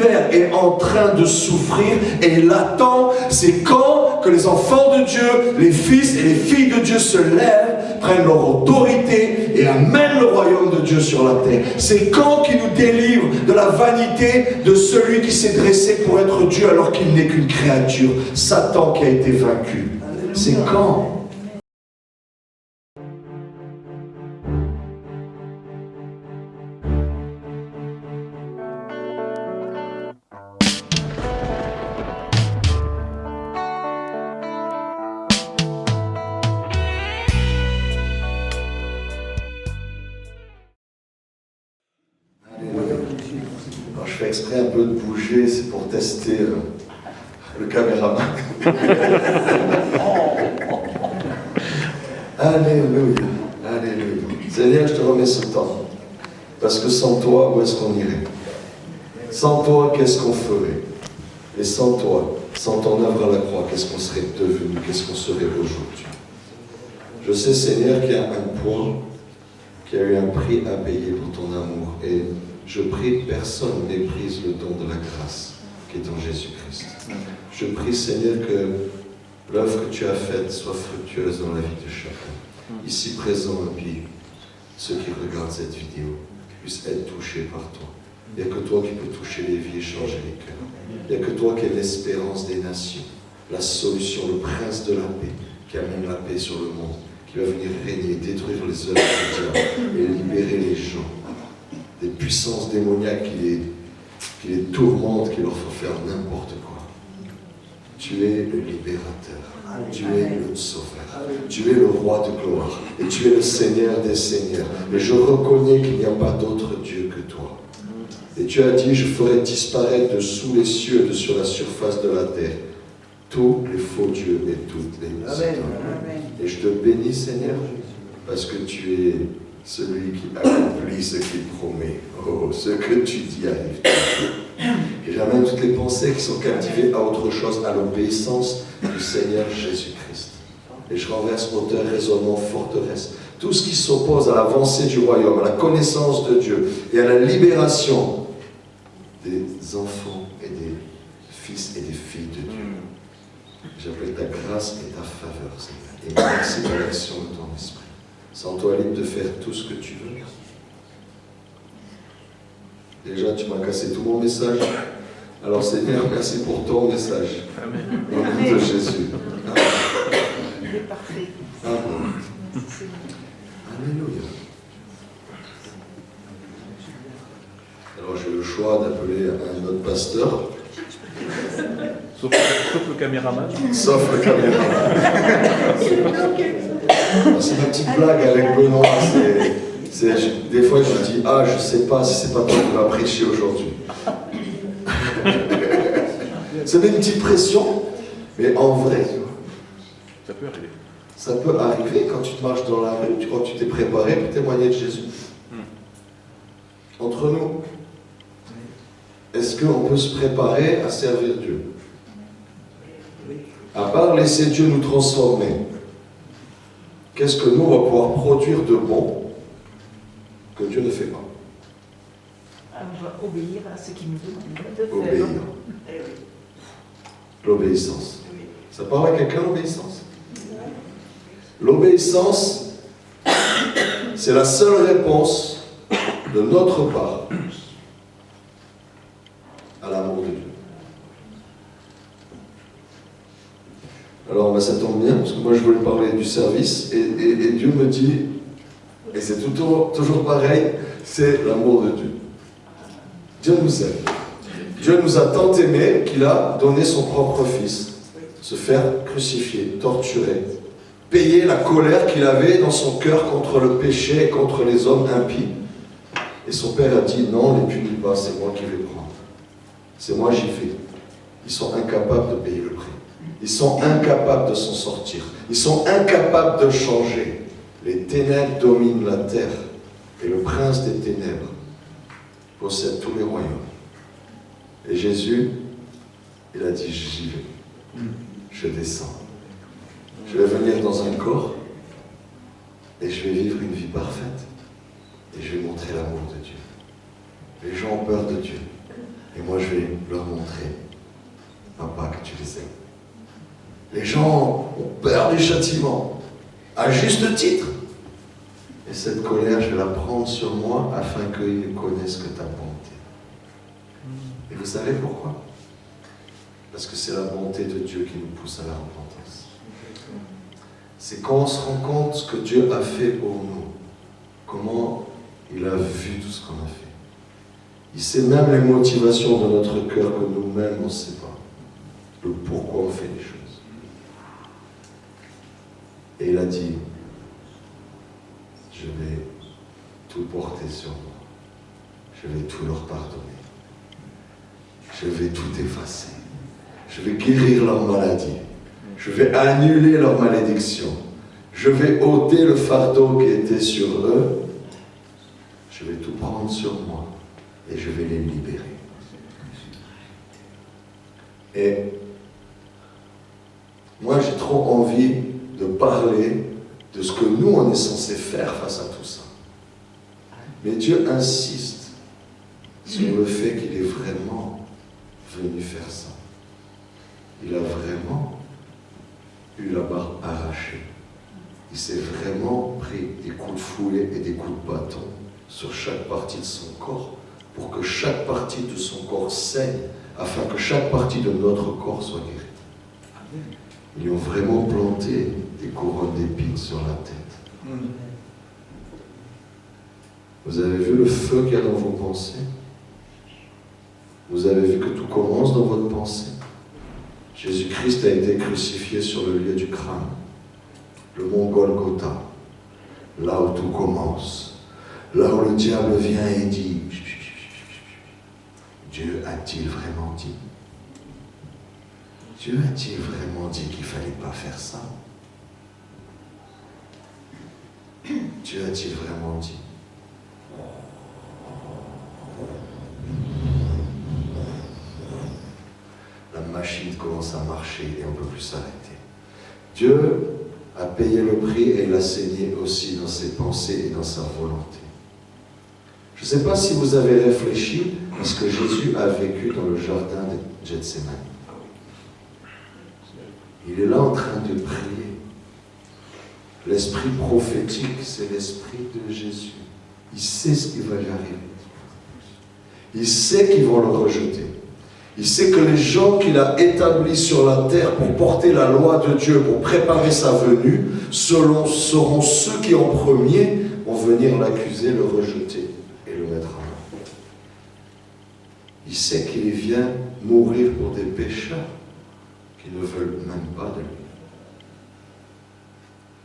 l'univers est en train de souffrir et il attend, c'est quand que les enfants de Dieu, les fils et les filles de Dieu se lèvent, prennent leur autorité et amènent le royaume de Dieu sur la terre. C'est quand qu'il nous délivre de la vanité de celui qui s'est dressé pour être Dieu alors qu'il n'est qu'une créature, Satan qui a été vaincu. C'est quand? Alors, je fais exprès un peu de bouger, c'est pour tester le caméraman. Alléluia, alléluia. Seigneur, je te remets ce temps. Parce que sans toi, où est-ce qu'on irait? Sans toi, qu'est-ce qu'on ferait? Et sans toi, sans ton œuvre à la croix, qu'est-ce qu'on serait devenu? Qu'est-ce qu'on serait aujourd'hui? Je sais, Seigneur, qu'il y a un point, qu'il y a eu un prix à payer pour ton amour. Et je prie que personne méprise le don de la grâce qui est en Jésus-Christ. Je prie, Seigneur, que l'œuvre que tu as faite soit fructueuse dans la vie de chacun. Ici présent, et puis ceux qui regardent cette vidéo puissent être touchés par toi. Il n'y a que toi qui peux toucher les vies et changer les cœurs. Il n'y a que toi qui es l'espérance des nations, la solution, le prince de la paix, qui amène la paix sur le monde, qui va venir régner, détruire les œuvres du diable et libérer les gens des puissances démoniaques qui les tourmentent, qui leur font faire n'importe quoi. Tu es le libérateur, tu es le sauveur, tu es le roi de gloire, et tu es le Seigneur des seigneurs. Et je reconnais qu'il n'y a pas d'autre Dieu que toi. Et tu as dit, je ferai disparaître de sous les cieux, de sur la surface de la terre, tous les faux dieux et toutes les idoles. Et je te bénis, Seigneur, parce que tu es celui qui accomplit ce qu'il promet. Oh, ce que tu dis arrive. Et j'amène toutes les pensées qui sont captivées à autre chose, à l'obéissance du Seigneur Jésus-Christ. Et je renverse hauteur, raisonnement, forteresse. Tout ce qui s'oppose à l'avancée du royaume, à la connaissance de Dieu et à la libération des enfants et des fils et des filles de Dieu. J'appelle ta grâce et ta faveur, Seigneur. Et merci pour l'action de ton esprit. Sans toi, libre de faire tout ce que tu veux. Déjà, tu m'as cassé tout mon message. Alors, Seigneur, merci pour ton message. Amen. Au nom de Jésus. Amen. Il est parfait. Amen. Alléluia. Alors, j'ai le choix d'appeler un autre pasteur. Sauf le caméraman. Sauf le caméraman. C'est ma petite blague avec Benoît. Des fois, je me dis, je ne sais pas si c'est pas toi qui vas prêcher aujourd'hui. C'est une petite pression, mais en vrai, ça peut arriver. Ça peut arriver quand tu te marches dans la rue, quand tu t'es préparé pour témoigner de Jésus. Entre nous, est-ce qu'on peut se préparer à servir Dieu? À part laisser Dieu nous transformer, qu'est-ce que nous, on va pouvoir produire de bon que Dieu ne fait pas? On va obéir à ce qu'il nous demande de faire. Obéir. L'obéissance. Ça parle à quelqu'un, l'obéissance? L'obéissance, c'est la seule réponse de notre part à l'amour de Dieu. Alors, ça tombe bien, parce que moi je voulais parler du service, et Dieu me dit, et c'est toujours pareil, c'est l'amour de Dieu. Dieu nous aime. Dieu nous a tant aimés qu'il a donné son propre fils, se faire crucifier, torturer, payer la colère qu'il avait dans son cœur contre le péché et contre les hommes impies. Et son père a dit, non, ne les punis pas, c'est moi qui vais prendre. C'est moi, j'y vais. Ils sont incapables de payer le prix. Ils sont incapables de s'en sortir. Ils sont incapables de changer. Les ténèbres dominent la terre. Et le prince des ténèbres possède tous les royaumes. Et Jésus, il a dit, j'y vais. Je descends. Je vais venir dans un corps et je vais vivre une vie parfaite. Et je vais montrer l'amour de Dieu. Les gens ont peur de Dieu. Et moi, je je vais leur montrer, papa, que tu les aimes. Les gens ont peur du châtiment, à juste titre. Et cette colère, je vais la prendre sur moi afin qu'ils ne connaissent que ta bonté. Et vous savez pourquoi? Parce que c'est la bonté de Dieu qui nous pousse à la repentance. C'est quand on se rend compte ce que Dieu a fait pour nous, comment il a vu tout ce qu'on a fait. Il sait même les motivations de notre cœur que nous-mêmes on ne sait pas, le pourquoi on fait les choses. Et il a dit, je vais tout porter sur moi. Je vais tout leur pardonner. Je vais tout effacer. Je vais guérir leur maladie. Je vais annuler leur malédiction. Je vais ôter le fardeau qui était sur eux. Je vais tout prendre sur moi et je vais les libérer. Et moi, j'ai trop envie de parler de ce que nous, on est censé faire face à tout ça. Mais Dieu insiste sur le fait qu'il est vraiment venu faire ça. Il a vraiment eu la barre arrachée. Il s'est vraiment pris des coups de fouet et des coups de bâton sur chaque partie de son corps pour que chaque partie de son corps saigne, afin que chaque partie de notre corps soit guérie. Ils lui ont vraiment planté des couronnes d'épines sur la tête. Vous avez vu le feu qu'il y a dans vos pensées? Vous avez vu que tout commence dans votre pensée? Jésus-Christ a été crucifié sur le lieu du crâne, le mont Golgotha, là où tout commence, là où le diable vient et dit, Dieu a-t-il vraiment dit? Dieu a-t-il vraiment dit qu'il ne fallait pas faire ça? Dieu a-t-il vraiment dit? La machine commence à marcher et on ne peut plus s'arrêter. Dieu a payé le prix et il a saigné aussi dans ses pensées et dans sa volonté. Je ne sais pas si vous avez réfléchi à ce que Jésus a vécu dans le jardin de Gethsémani. Il est là en train de prier. L'esprit prophétique, c'est l'esprit de Jésus. Il sait ce qui va lui arriver. Il sait qu'ils vont le rejeter. Il sait que les gens qu'il a établis sur la terre pour porter la loi de Dieu, pour préparer sa venue, seront ceux qui en premier vont venir l'accuser, le rejeter et le mettre en mort. Il sait qu'il vient mourir pour des pécheurs qui ne veulent même pas de lui.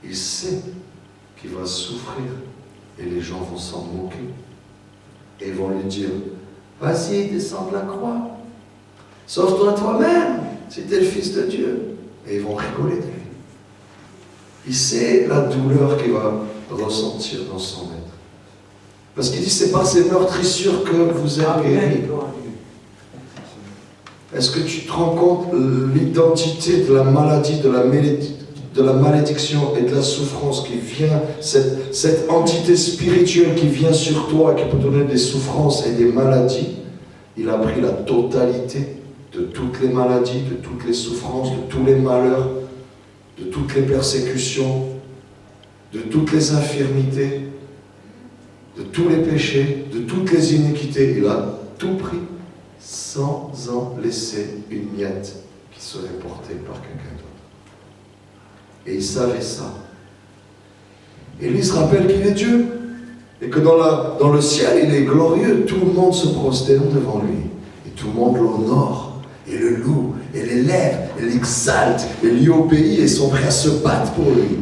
Il sait qu'il va souffrir et les gens vont s'en moquer et vont lui dire, vas-y, descends de la croix. Sauve-toi toi-même, si tu es le Fils de Dieu. Et ils vont rigoler de lui. Il sait la douleur qu'il va ressentir dans son être. Parce qu'il dit, c'est par ces meurtrissures que vous êtes guéris. Est-ce que tu te rends compte l'identité de la maladie, de la malédiction et de la souffrance qui vient, cette entité spirituelle qui vient sur toi et qui peut donner des souffrances et des maladies? Il a pris la totalité de toutes les maladies, de toutes les souffrances, de tous les malheurs, de toutes les persécutions, de toutes les infirmités, de tous les péchés, de toutes les iniquités. Il a tout pris sans en laisser une miette qui serait portée par quelqu'un d'autre. Et il savait ça. Et lui se rappelle qu'il est Dieu. Et que dans le ciel, il est glorieux. Tout le monde se prosterne devant lui. Et tout le monde l'honore. Et le loue. Et l'élève. Et l'exalte. Et lui obéit. Et sont prêts à se battre pour lui.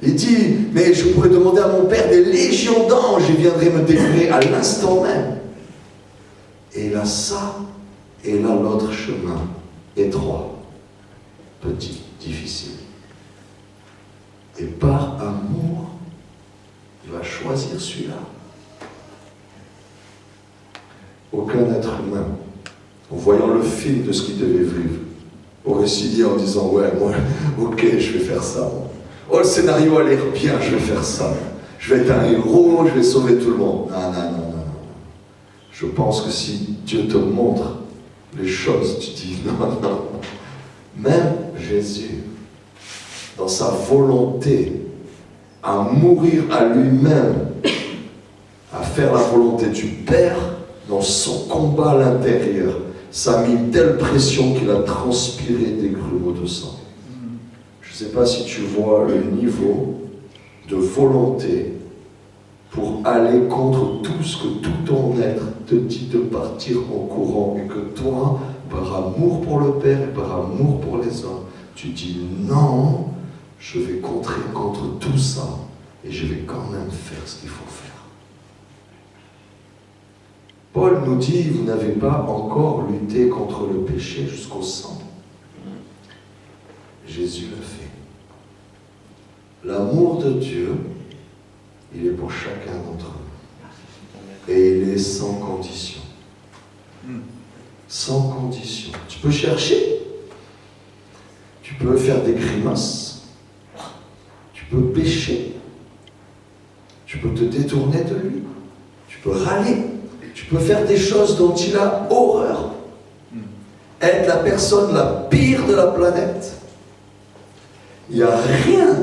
Il dit, mais je pourrais demander à mon Père des légions d'anges. Il viendrait me délivrer à l'instant même. Et il a ça. Et il a l'autre chemin. Étroit. Petit. Difficile. Et par amour, il va choisir celui-là. Aucun être humain, en voyant le film de ce qu'il devait vivre, aurait si dit en disant, ouais, moi, ok, je vais faire ça. Oh, le scénario a l'air bien, je vais faire ça. Je vais être un héros, je vais sauver tout le monde. Non. Je pense que si Dieu te montre les choses, tu dis non. Même Jésus, dans sa volonté à mourir à lui-même, à faire la volonté du Père, dans son combat à l'intérieur, ça a mis une telle pression qu'il a transpiré des grumeaux de sang. Je ne sais pas si tu vois le niveau de volonté pour aller contre tout ce que tout ton être te dit de partir en courant, et que toi, par amour pour le Père et par amour pour les hommes, tu dis non, je vais contrer contre tout ça et je vais quand même faire ce qu'il faut faire. Paul nous dit, vous n'avez pas encore lutté contre le péché jusqu'au sang. Jésus le fait. L'amour de Dieu, il est pour chacun d'entre nous. Et il est sans condition. Sans condition. Tu peux chercher. Tu peux faire des grimaces. Tu peux pécher. Tu peux te détourner de lui. Tu peux râler. Tu peux faire des choses dont il a horreur. Être la personne la pire de la planète. Il n'y a rien.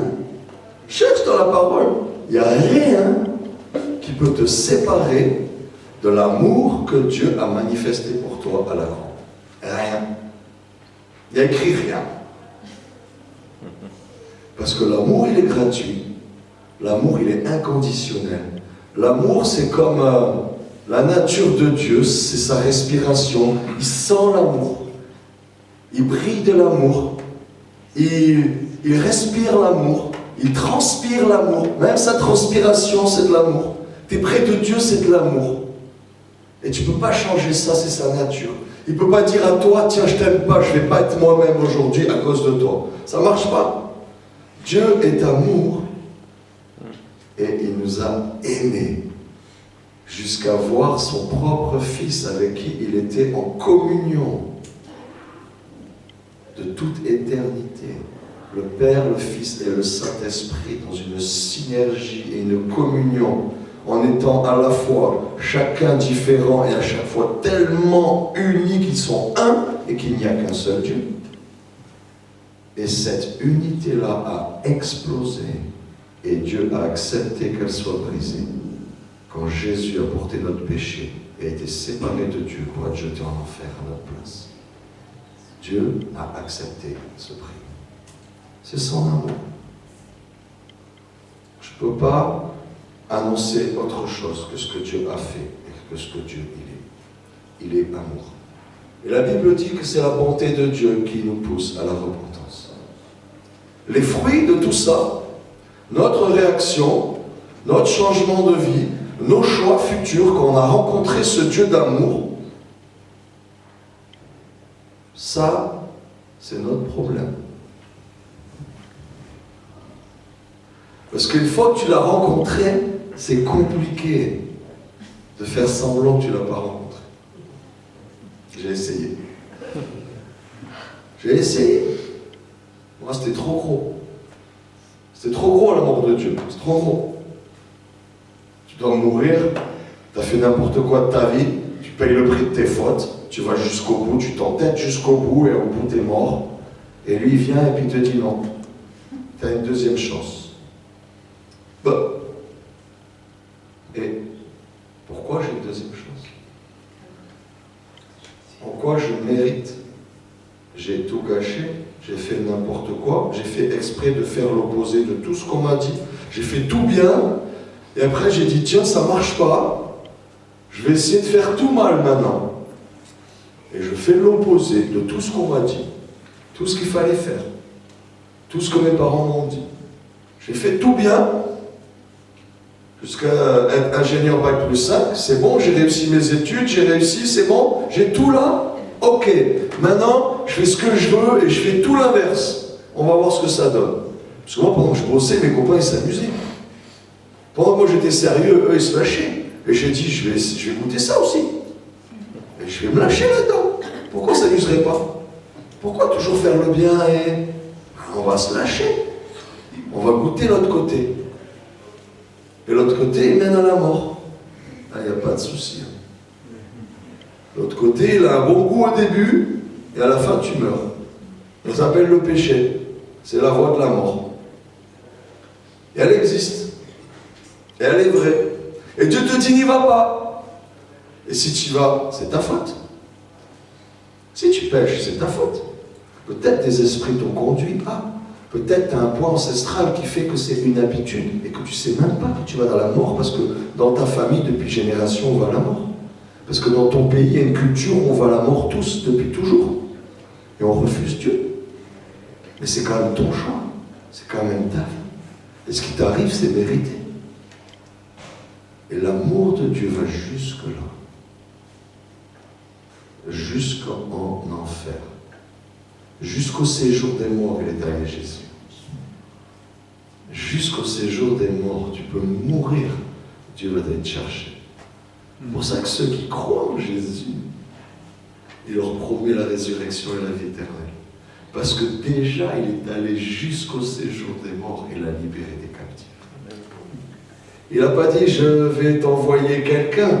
Cherche dans la parole. Il n'y a rien qui peut te séparer de l'amour que Dieu a manifesté pour toi à la croix. Rien. Il n'y a écrit rien. Parce que l'amour, il est gratuit. L'amour, il est inconditionnel. L'amour, c'est comme la nature de Dieu, c'est sa respiration. Il sent l'amour. Il brille de l'amour. Il respire l'amour. Il transpire l'amour. Même sa transpiration, c'est de l'amour. T'es près de Dieu, c'est de l'amour. Et tu ne peux pas changer ça, c'est sa nature. Il ne peut pas dire à toi, tiens, je t'aime pas, je ne vais pas être moi-même aujourd'hui à cause de toi. Ça ne marche pas. Dieu est amour. Et il nous a aimés jusqu'à voir son propre Fils avec qui il était en communion de toute éternité. Le Père, le Fils et le Saint-Esprit dans une synergie et une communion, en étant à la fois chacun différent et à chaque fois tellement unis qu'ils sont un et qu'il n'y a qu'un seul Dieu. Et cette unité-là a explosé et Dieu a accepté qu'elle soit brisée quand Jésus a porté notre péché et a été séparé de Dieu pour être jeté en enfer à notre place. Dieu a accepté ce prix. C'est son amour. Je ne peux pas annoncer autre chose que ce que Dieu a fait et que ce que Dieu il est. Il est amour. Et la Bible dit que c'est la bonté de Dieu qui nous pousse à la repentance. Les fruits de tout ça, notre réaction, notre changement de vie, nos choix futurs, quand on a rencontré ce Dieu d'amour, ça, c'est notre problème. Parce qu'une fois que tu l'as rencontré, c'est compliqué de faire semblant que tu ne l'as pas rencontré. J'ai essayé. Moi, c'était trop gros. C'était trop gros l'amour de Dieu. C'est trop gros. Tu dois mourir, tu as fait n'importe quoi de ta vie, tu payes le prix de tes fautes, tu vas jusqu'au bout, tu t'entêtes jusqu'au bout et au bout tu es mort. Et lui il vient et puis il te dit non. Tu as une deuxième chance. Et pourquoi j'ai une deuxième chance? En quoi je mérite? J'ai tout gâché, j'ai fait n'importe quoi, j'ai fait exprès de faire l'opposé de tout ce qu'on m'a dit, j'ai fait tout bien, et après j'ai dit tiens ça marche pas, je vais essayer de faire tout mal maintenant. Et je fais l'opposé de tout ce qu'on m'a dit, tout ce qu'il fallait faire, tout ce que mes parents m'ont dit. J'ai fait tout bien, jusqu'à être ingénieur Bac plus 5, c'est bon, j'ai réussi mes études, j'ai réussi, c'est bon, j'ai tout là, ok. Maintenant, je fais ce que je veux et je fais tout l'inverse. On va voir ce que ça donne. Parce que moi, pendant que je bossais, mes copains, ils s'amusaient. Pendant que moi, j'étais sérieux, eux, ils se lâchaient. Et j'ai dit, je vais goûter ça aussi. Et je vais me lâcher là-dedans. Pourquoi ça n'userait pas? Pourquoi toujours faire le bien et... On va se lâcher. On va goûter l'autre côté. Et l'autre côté, il mène à la mort. Ah, il n'y a pas de souci. L'autre côté, il a un bon goût au début, et à la fin, tu meurs. Ça s'appelle le péché. C'est la voie de la mort. Et elle existe. Et elle est vraie. Et Dieu te dit, n'y va pas. Et si tu y vas, c'est ta faute. Si tu pêches, c'est ta faute. Peut-être des esprits t'ont conduit pas. Peut-être tu as un point ancestral qui fait que c'est une habitude et que tu ne sais même pas que tu vas dans la mort parce que dans ta famille, depuis génération, on va à la mort. Parce que dans ton pays, il y a une culture où on va à la mort tous, depuis toujours. Et on refuse Dieu. Mais c'est quand même ton choix. C'est quand même ta vie. Et ce qui t'arrive, c'est mérité. Et l'amour de Dieu va jusque-là. Jusqu'en enfer. Jusqu'au séjour des morts, il est allé Jésus. Jusqu'au séjour des morts, tu peux mourir, Dieu va t'être chercher. C'est pour ça que ceux qui croient en Jésus, il leur promet la résurrection et la vie éternelle. Parce que déjà, il est allé jusqu'au séjour des morts et l'a libéré des captifs. Il n'a pas dit, je vais t'envoyer quelqu'un.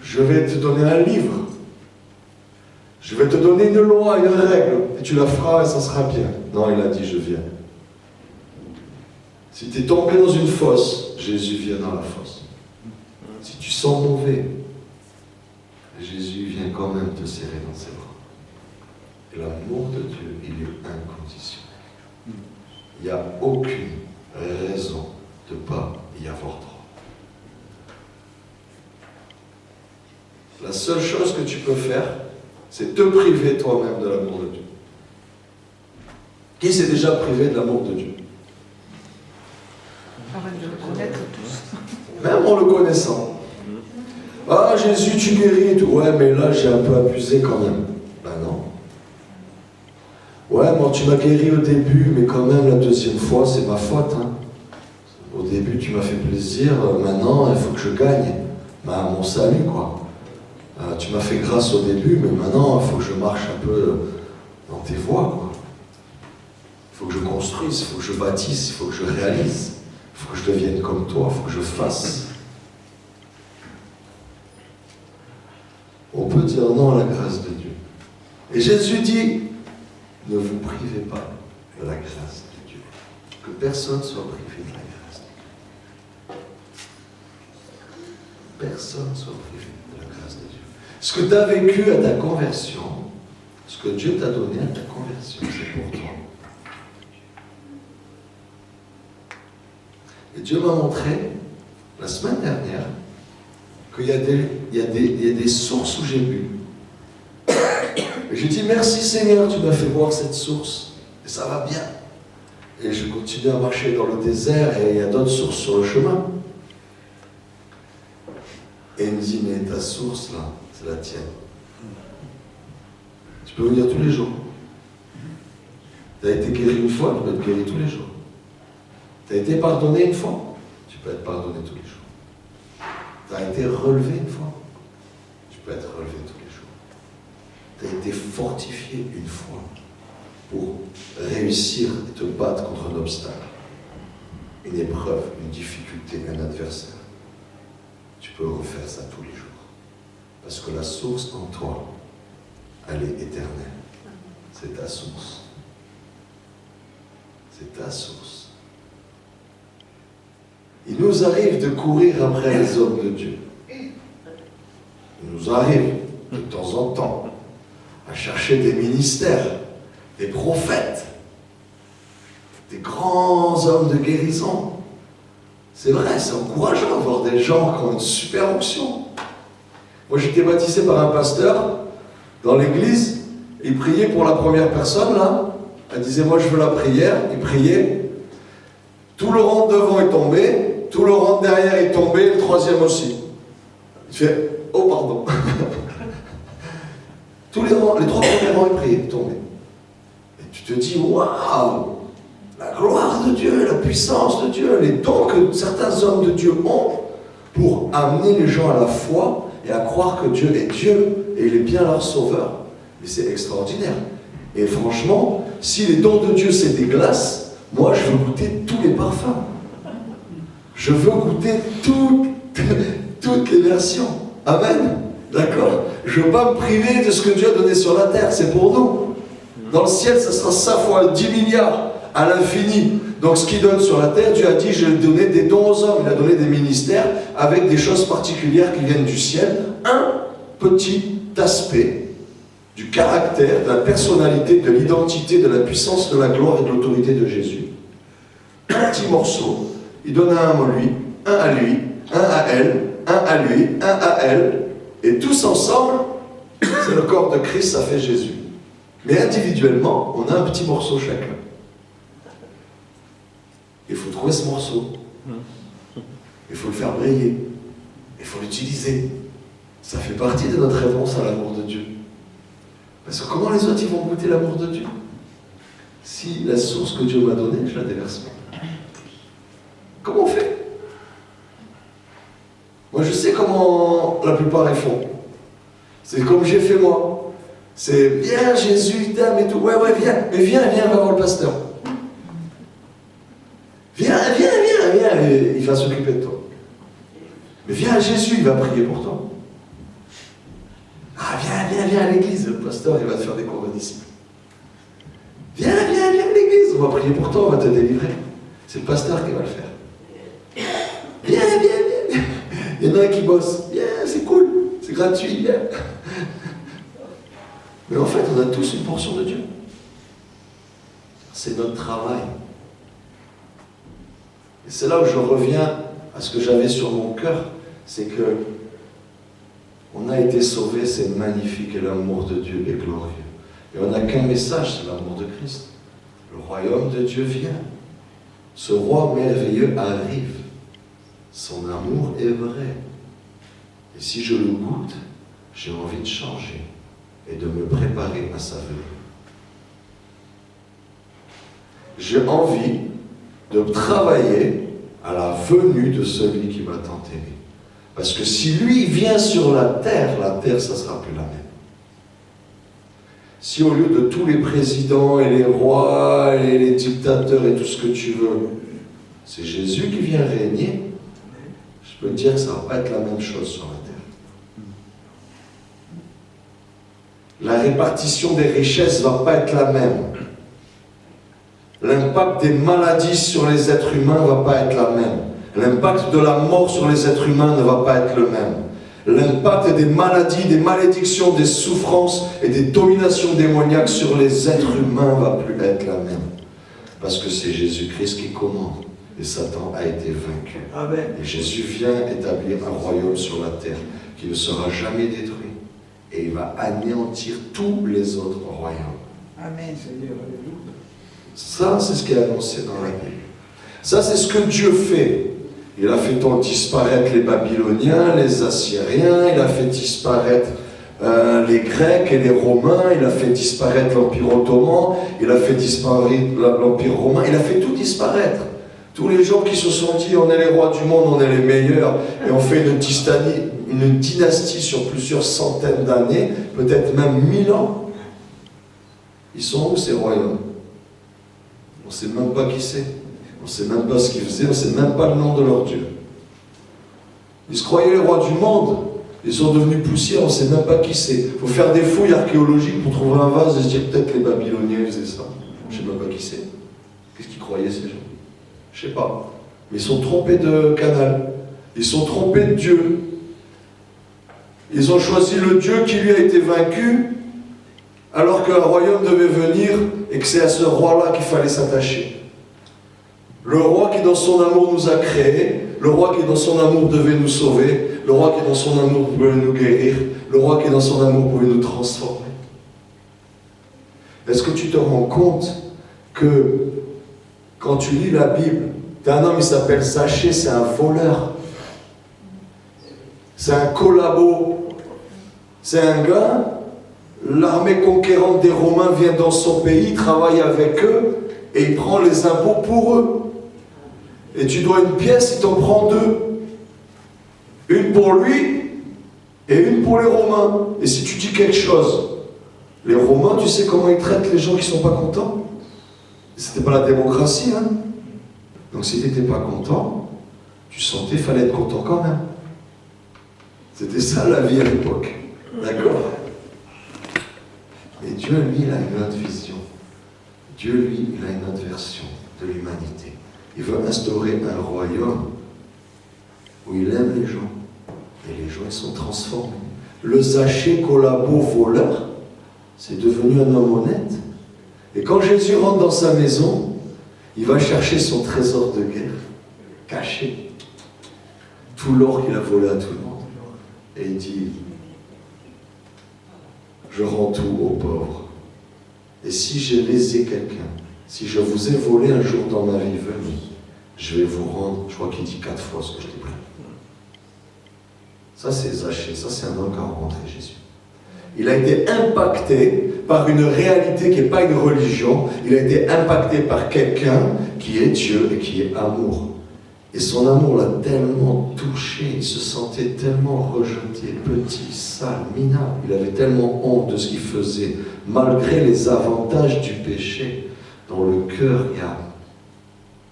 Je vais te donner un livre. Je vais te donner une loi, une règle, et tu la feras et ça sera bien. Non, il a dit, je viens. Si tu es tombé dans une fosse, Jésus vient dans la fosse. Si tu sens mauvais, Jésus vient quand même te serrer dans ses bras. Et l'amour de Dieu, il est inconditionnel. Il n'y a aucune raison de ne pas y avoir droit. La seule chose que tu peux faire, c'est te priver toi-même de l'amour de Dieu. Qui s'est déjà privé de l'amour de Dieu? Avant de le connaître tous. Même en le connaissant. Ah, Jésus, tu guéris et tout. Ouais, mais là, j'ai un peu abusé quand même. Ben non. Ouais, moi, tu m'as guéri au début, mais quand même, la deuxième fois, c'est ma faute. Hein. Au début, tu m'as fait plaisir. Maintenant, il faut que je gagne. Ben, mon salut, quoi. Tu m'as fait grâce au début, mais maintenant, il faut que je marche un peu dans tes voies, quoi. Il faut que je construise, il faut que je bâtisse, il faut que je réalise. Il faut que je devienne comme toi, il faut que je fasse. On peut dire non à la grâce de Dieu. Et Jésus dit, ne vous privez pas de la grâce de Dieu. Que personne soit privé de la grâce de Dieu. Personne ne soit privé de la grâce de Dieu. Ce que tu as vécu à ta conversion, ce que Dieu t'a donné à ta conversion, c'est pour toi. Et Dieu m'a montré, la semaine dernière, qu'il y a des sources où j'ai bu. Et j'ai dit, merci Seigneur, tu m'as fait voir cette source. Et ça va bien. Et je continue à marcher dans le désert et il y a d'autres sources sur le chemin. Et il me dit, mais ta source là, c'est la tienne. Tu peux venir tous les jours. Tu as été guéri une fois, tu peux être guéri tous les jours. Tu as été pardonné une fois, tu peux être pardonné tous les jours. Tu as été relevé une fois, tu peux être relevé tous les jours. Tu as été fortifié une fois pour réussir et te battre contre un obstacle, une épreuve, une difficulté, un adversaire. Tu peux refaire ça tous les jours. Parce que la source en toi, elle est éternelle. C'est ta source. C'est ta source. Il nous arrive de courir après les hommes de Dieu. Il nous arrive, de temps en temps, à chercher des ministères, des prophètes, des grands hommes de guérison. C'est vrai, c'est encourageant de voir des gens qui ont une super onction. Moi, j'étais baptisé par un pasteur dans l'église. Il priait pour la première personne, là. Elle disait, moi, je veux la prière. Il priait. Tout le rang devant est tombé. Tout le rang derrière est tombé. Le troisième aussi. Il fait, oh, pardon. Tous les trois premiers rangs, il priait, tombé. Et tu te dis, waouh! La gloire de Dieu, la puissance de Dieu, les dons que certains hommes de Dieu ont pour amener les gens à la foi et à croire que Dieu est Dieu et il est bien leur sauveur. Et c'est extraordinaire. Et franchement, si les dons de Dieu c'est des glaces, moi je veux goûter tous les parfums. Je veux goûter toutes les versions. Amen. D'accord? Je ne veux pas me priver de ce que Dieu a donné sur la terre, c'est pour nous. Dans le ciel, ça sera 100 fois 10 milliards à l'infini. Donc ce qu'il donne sur la terre, Dieu a dit, je vais donner des dons aux hommes. Il a donné des ministères avec des choses particulières qui viennent du ciel. Un petit aspect du caractère, de la personnalité, de l'identité, de la puissance, de la gloire et de l'autorité de Jésus. Un petit morceau. Il donne un à lui, un à lui, un à elle, un à lui, un à elle. Et tous ensemble, c'est le corps de Christ, ça fait Jésus. Mais individuellement, on a un petit morceau chacun. Il faut trouver ce morceau. Il faut le faire briller. Il faut l'utiliser. Ça fait partie de notre réponse à l'amour de Dieu. Parce que comment les autres ils vont goûter l'amour de Dieu? Si la source que Dieu m'a donnée, je la déverse pas. Comment on fait? Moi je sais comment la plupart les font. C'est comme j'ai fait moi. C'est viens Jésus, il t'aime et tout. Ouais, viens. Mais viens, va voir le pasteur. Viens, il va s'occuper de toi. Mais viens à Jésus, il va prier pour toi. Ah, viens à l'église, le pasteur, il va te faire des cours de disciples. Viens à l'église, on va prier pour toi, on va te délivrer. C'est le pasteur qui va le faire. Viens. Il y en a un qui bosse. Viens, c'est cool, c'est gratuit, viens. Mais en fait, on a tous une portion de Dieu. C'est notre travail. Et c'est là où je reviens à ce que j'avais sur mon cœur, c'est que on a été sauvés, c'est magnifique, et l'amour de Dieu est glorieux. Et on n'a qu'un message, c'est l'amour de Christ. Le royaume de Dieu vient. Ce roi merveilleux arrive. Son amour est vrai. Et si je le goûte, j'ai envie de changer et de me préparer à sa venue. J'ai envie de travailler à la venue de celui qui m'a tant aimé. Parce que si lui vient sur la terre, ça ne sera plus la même. Si au lieu de tous les présidents et les rois et les dictateurs et tout ce que tu veux, c'est Jésus qui vient régner, je peux te dire que ça ne va pas être la même chose sur la terre. La répartition des richesses ne va pas être la même. L'impact des maladies sur les êtres humains ne va pas être la même. L'impact de la mort sur les êtres humains ne va pas être le même. L'impact des maladies, des malédictions, des souffrances et des dominations démoniaques sur les êtres humains ne va plus être la même. Parce que c'est Jésus-Christ qui commande. Et Satan a été vaincu. Amen. Et Jésus vient établir un royaume sur la terre qui ne sera jamais détruit. Et il va anéantir tous les autres royaumes. Amen, Seigneur. Ça, c'est ce qui est annoncé dans la Bible. Ça, c'est ce que Dieu fait. Il a fait disparaître les Babyloniens, les Assyriens, il a fait disparaître les Grecs et les Romains, il a fait disparaître l'Empire ottoman, il a fait disparaître l'Empire romain, il a fait tout disparaître. Tous les gens qui se sont dit on est les rois du monde, on est les meilleurs, et on fait une dynastie sur plusieurs centaines d'années, peut-être même 1000 ans, ils sont où ces royaumes? On ne sait même pas qui c'est. On ne sait même pas ce qu'ils faisaient, on ne sait même pas le nom de leur Dieu. Ils se croyaient les rois du monde, ils sont devenus poussière, on ne sait même pas qui c'est. Il faut faire des fouilles archéologiques pour trouver un vase et se dire peut-être les Babyloniens faisaient ça. Je ne sais même pas qui c'est. Qu'est-ce qu'ils croyaient ces gens? Je ne sais pas. Mais ils sont trompés de canal. Ils sont trompés de Dieu. Ils ont choisi le Dieu qui lui a été vaincu, alors qu'un royaume devait venir et que c'est à ce roi-là qu'il fallait s'attacher. Le roi qui dans son amour nous a créés, le roi qui dans son amour devait nous sauver, le roi qui dans son amour pouvait nous guérir, le roi qui dans son amour pouvait nous transformer. Est-ce que tu te rends compte que quand tu lis la Bible, t'as un homme qui s'appelle Zachée, c'est un voleur, c'est un collabo, c'est un gars, l'armée conquérante des Romains vient dans son pays, il travaille avec eux et il prend les impôts pour eux. Et tu dois une pièce, il t'en prend deux. Une pour lui et une pour les Romains. Et si tu dis quelque chose, les Romains, tu sais comment ils traitent les gens qui ne sont pas contents? C'était pas la démocratie, hein? Donc si tu n'étais pas content, tu sentais qu'il fallait être content quand même. C'était ça la vie à l'époque. D'accord? Mais Dieu, lui, il a une autre vision. Dieu, lui, il a une autre version de l'humanité. Il veut instaurer un royaume où il aime les gens. Et les gens, ils sont transformés. Le Zaché, collabo, voleur, c'est devenu un homme honnête. Et quand Jésus rentre dans sa maison, il va chercher son trésor de guerre, caché. Tout l'or qu'il a volé à tout le monde. Et il dit, je rends tout aux pauvres. Et si j'ai lésé quelqu'un, si je vous ai volé un jour dans ma vie, venez, je vais vous rendre, je crois qu'il dit 4 fois ce que je t'ai pris. Ça c'est Zaché, ça c'est un homme qui a rencontré Jésus. Il a été impacté par une réalité qui n'est pas une religion, il a été impacté par quelqu'un qui est Dieu et qui est amour. Et son amour l'a tellement touché, il se sentait tellement rejeté, petit, sale, minable. Il avait tellement honte de ce qu'il faisait, malgré les avantages du péché. Dans le cœur,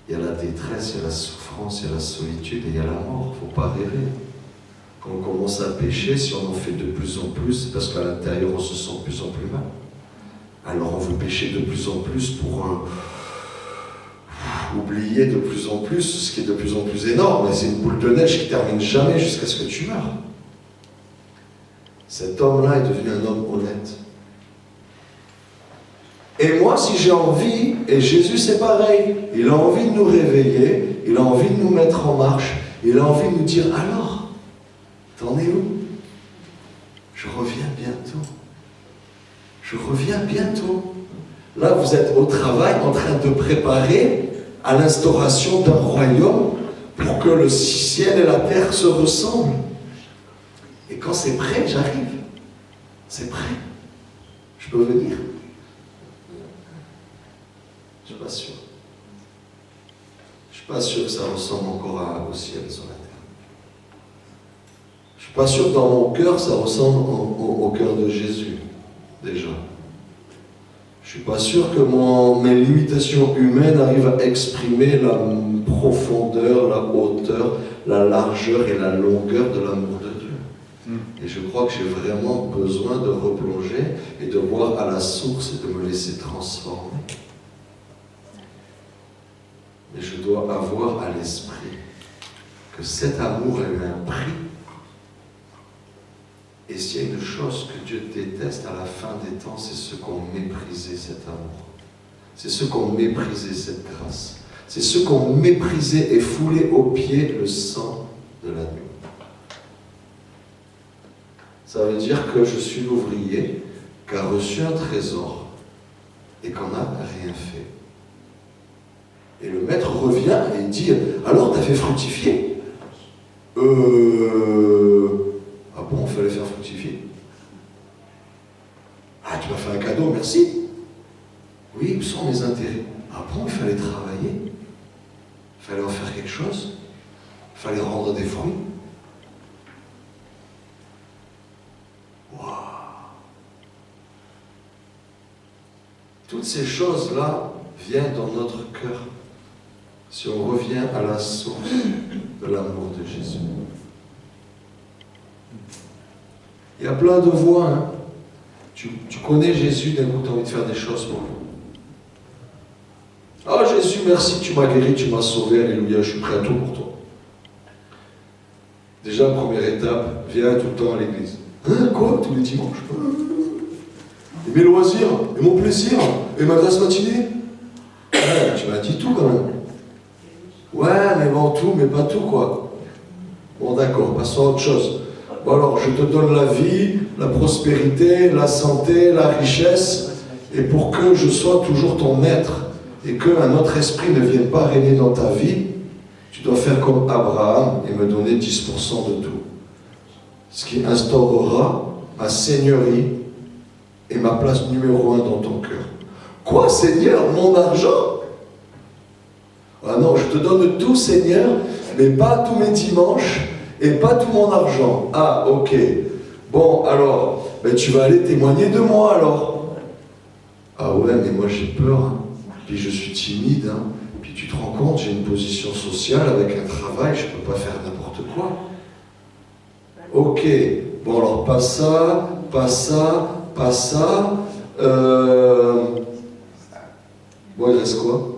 il y a la détresse, il y a la souffrance, il y a la solitude et il y a la mort. Il ne faut pas rêver. Quand on commence à pécher, si on en fait de plus en plus, c'est parce qu'à l'intérieur, on se sent de plus en plus mal. Alors on veut pécher de plus en plus pour oublier de plus en plus ce qui est de plus en plus énorme. Et c'est une boule de neige qui ne termine jamais jusqu'à ce que tu meurs. Cet homme-là est devenu un homme honnête. Et moi, si j'ai envie, et Jésus c'est pareil, il a envie de nous réveiller, il a envie de nous mettre en marche, il a envie de nous dire, alors, t'en es où? Je reviens bientôt. Je reviens bientôt. Là, vous êtes au travail en train de préparer à l'instauration d'un royaume pour que le ciel et la terre se ressemblent. Et quand c'est prêt, j'arrive. C'est prêt. Je peux venir? Je ne suis pas sûr. Je ne suis pas sûr que ça ressemble encore au ciel sur la terre. Je ne suis pas sûr que dans mon cœur, ça ressemble au cœur de Jésus, déjà. Je ne suis pas sûr que mes limitations humaines arrivent à exprimer la profondeur, la hauteur, la largeur et la longueur de l'amour de Dieu. Et je crois que j'ai vraiment besoin de replonger et de boire à la source et de me laisser transformer. Mais je dois avoir à l'esprit que cet amour a eu un prix. Et s'il y a une chose que Dieu déteste à la fin des temps, c'est ceux qui ont méprisé cet amour. C'est ceux qui ont méprisé cette grâce. C'est ceux qui ont méprisé et foulé aux pieds le sang de l'agneau. Ça veut dire que je suis l'ouvrier qui a reçu un trésor et qu'on n'a rien fait. Et le maître revient et il dit, alors t'as fait fructifier? Ah bon, il fallait faire fructifier. Ah, tu m'as fait un cadeau, merci. Oui, où sont mes intérêts? Ah bon, il fallait travailler. Il fallait en faire quelque chose. Il fallait rendre des fruits. Waouh! Toutes ces choses-là viennent dans notre cœur. Si on revient à la source de l'amour de Jésus. Il y a plein de voies. Hein. Tu connais Jésus, d'un coup tu as envie de faire des choses pour lui. Ah Jésus, merci, tu m'as guéri, tu m'as sauvé, alléluia, je suis prêt à tout pour toi. Déjà, première étape, viens tout le temps à l'église. Hein, quoi? Tous les dimanches? Et mes loisirs, et mon plaisir, et ma grasse matinée? Ouais, tu m'as dit tout quand même. Ouais, mais bon, tout, mais pas tout, quoi. Bon, d'accord, passons à autre chose. Bon, alors, je te donne la vie, la prospérité, la santé, la richesse, et pour que je sois toujours ton maître, et qu'un autre esprit ne vienne pas régner dans ta vie, tu dois faire comme Abraham et me donner 10% de tout. Ce qui instaurera ma seigneurie et ma place numéro 1 dans ton cœur. Quoi, Seigneur, mon argent? Ah non, je te donne tout, Seigneur, mais pas tous mes dimanches et pas tout mon argent. Ah, ok. Bon, alors, ben, tu vas aller témoigner de moi, alors. Ah ouais, mais moi j'ai peur, hein. Puis je suis timide, hein. Puis tu te rends compte, j'ai une position sociale avec un travail, je ne peux pas faire n'importe quoi. Ok, Bon alors, pas ça, pas ça, pas ça. Bon, il reste quoi?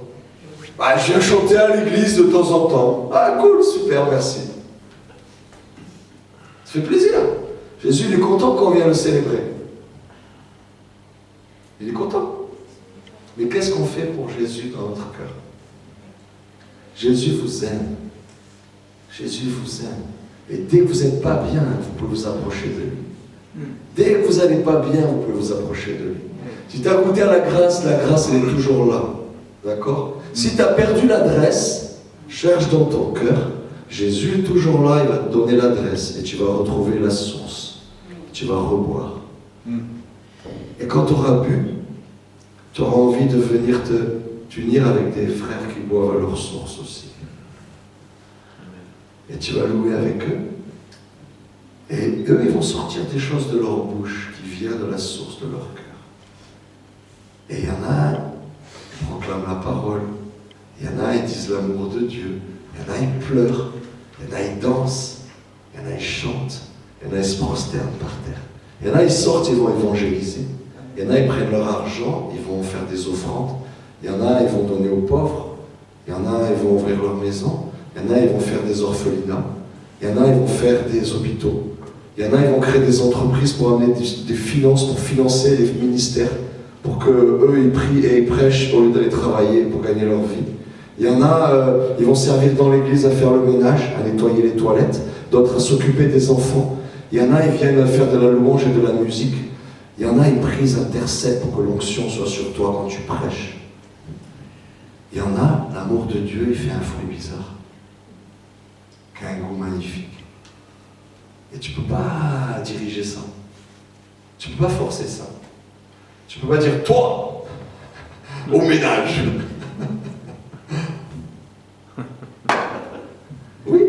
Ah, je viens chanter à l'église de temps en temps. Ah, cool, super, merci. Ça fait plaisir. Jésus, il est content qu'on vienne le célébrer. Il est content. Mais qu'est-ce qu'on fait pour Jésus dans notre cœur? Jésus vous aime. Jésus vous aime. Et dès que vous n'êtes pas bien, vous pouvez vous approcher de lui. Dès que vous n'allez pas bien, vous pouvez vous approcher de lui. Si tu as goûté à la grâce elle est toujours là. D'accord? Si tu as perdu l'adresse, cherche dans ton cœur. Jésus est toujours là, il va te donner l'adresse et tu vas retrouver la source. Tu vas reboire. Et quand tu auras bu, tu auras envie de venir t'unir avec des frères qui boivent à leur source aussi. Et tu vas louer avec eux. Et eux, ils vont sortir des choses de leur bouche qui viennent de la source de leur cœur. Et il y en a qui proclament la parole. Il y en a qui disent l'amour de Dieu. Il y en a qui pleurent. Il y en a qui dansent. Il y en a qui chantent. Il y en a qui se prosternent par terre. Il y en a qui sortent et vont évangéliser. Il y en a qui prennent leur argent, ils vont faire des offrandes. Il y en a qui vont donner aux pauvres. Il y en a qui vont ouvrir leur maison. Il y en a qui vont faire des orphelinats. Il y en a qui vont faire des hôpitaux. Il y en a qui vont créer des entreprises pour amener des finances, pour financer les ministères, pour qu'eux, ils prient et ils prêchent au lieu d'aller travailler pour gagner leur vie. Il y en a, ils vont servir dans l'église à faire le ménage, à nettoyer les toilettes, d'autres à s'occuper des enfants. Il y en a, ils viennent faire de la louange et de la musique. Il y en a, ils prient, ils intercèdent pour que l'onction soit sur toi quand tu prêches. Il y en a, l'amour de Dieu, il fait un fruit bizarre, qui a un goût magnifique. Et tu ne peux pas diriger ça. Tu ne peux pas forcer ça. Tu ne peux pas dire, toi, au ménage. Oui.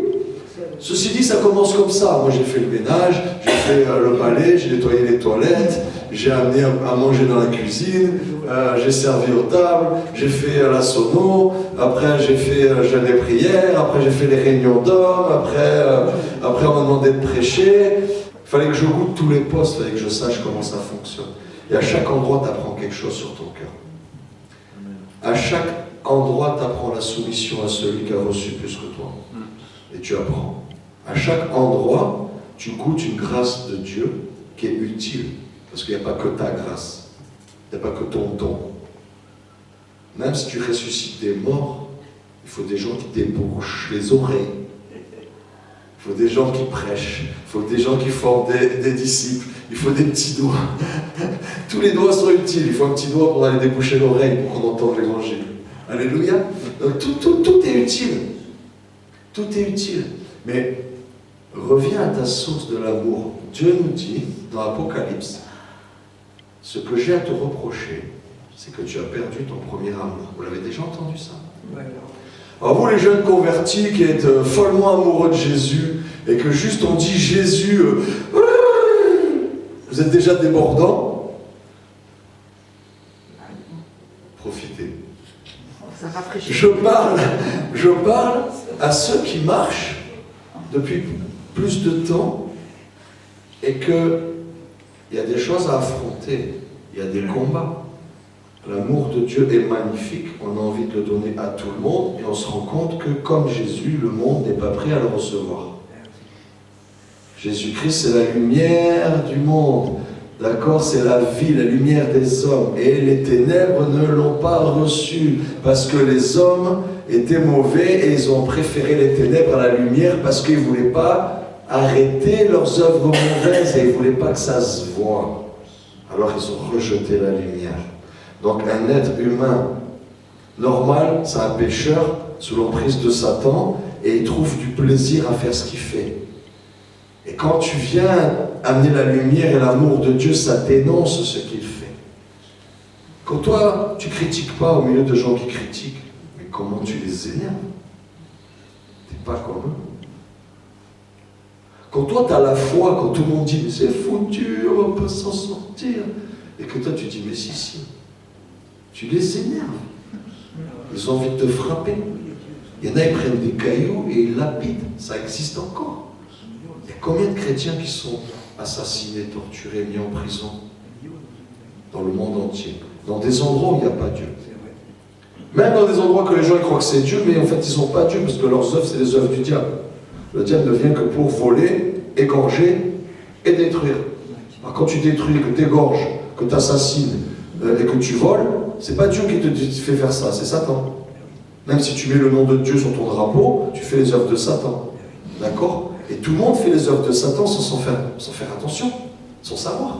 Ceci dit, ça commence comme ça. Moi, j'ai fait le ménage, j'ai fait le balai, j'ai nettoyé les toilettes, j'ai amené à manger dans la cuisine, j'ai servi aux tables, j'ai fait la sono, après j'ai fait jeûne et prière, après j'ai fait les réunions d'hommes, après on m'a demandé de prêcher. Il fallait que je goûte tous les postes, il fallait que je sache comment ça fonctionne. Et à chaque endroit, tu apprends quelque chose sur ton cœur. À chaque endroit, tu apprends la soumission à celui qui a reçu plus que toi. Et tu apprends. À chaque endroit, tu goûtes une grâce de Dieu qui est utile. Parce qu'il n'y a pas que ta grâce. Il n'y a pas que ton don. Même si tu ressuscites des morts, il faut des gens qui débouchent les oreilles. Il faut des gens qui prêchent. Il faut des gens qui forment des disciples. Il faut des petits doigts. Tous les doigts sont utiles. Il faut un petit doigt pour aller déboucher l'oreille pour qu'on entende l'évangile. Alléluia. Donc tout est utile. Tout est utile. Mais reviens à ta source de l'amour. Dieu nous dit dans l'Apocalypse, ce que j'ai à te reprocher, c'est que tu as perdu ton premier amour. Vous l'avez déjà entendu ça? Ouais. Alors vous les jeunes convertis qui êtes follement amoureux de Jésus et que juste on dit Jésus, vous êtes déjà débordants. Profitez. Ça rafraîchit. Je parle à ceux qui marchent depuis plus de temps et qu'il y a des choses à affronter, il y a des combats. L'amour de Dieu est magnifique, on a envie de le donner à tout le monde et on se rend compte que comme Jésus, le monde n'est pas prêt à le recevoir. Jésus-Christ, c'est la lumière du monde, d'accord? C'est la vie, la lumière des hommes. Et les ténèbres ne l'ont pas reçu parce que les hommes étaient mauvais et ils ont préféré les ténèbres à la lumière parce qu'ils ne voulaient pas arrêter leurs œuvres mauvaises et ils ne voulaient pas que ça se voie. Alors ils ont rejeté la lumière. Donc un être humain normal, c'est un pécheur sous l'emprise de Satan et il trouve du plaisir à faire ce qu'il fait. Et quand tu viens amener la lumière et l'amour de Dieu, ça dénonce ce qu'il fait. Quand toi, tu ne critiques pas au milieu de gens qui critiquent, mais comment tu les énerves? Tu n'es pas comme eux. Quand toi, tu as la foi, quand tout le monde dit « mais c'est foutu, on ne peut s'en sortir », et que toi, tu dis « mais si, tu les énerves. Ils ont envie de te frapper. Il y en a, ils prennent des cailloux et ils lapident. Ça existe encore. Il y a combien de chrétiens qui sont assassinés, torturés, mis en prison. Dans le monde entier. Dans des endroits où il n'y a pas Dieu. Même dans des endroits que les gens croient que c'est Dieu, mais en fait ils ne sont pas Dieu, parce que leurs œuvres, c'est les œuvres du diable. Le diable ne vient que pour voler, égorger et détruire. Alors quand tu détruis, que tu égorges, que tu assassines et que tu voles, c'est pas Dieu qui te fait faire ça, c'est Satan. Même si tu mets le nom de Dieu sur ton drapeau, tu fais les œuvres de Satan. D'accord? Et tout le monde fait les œuvres de Satan sans faire attention, sans savoir.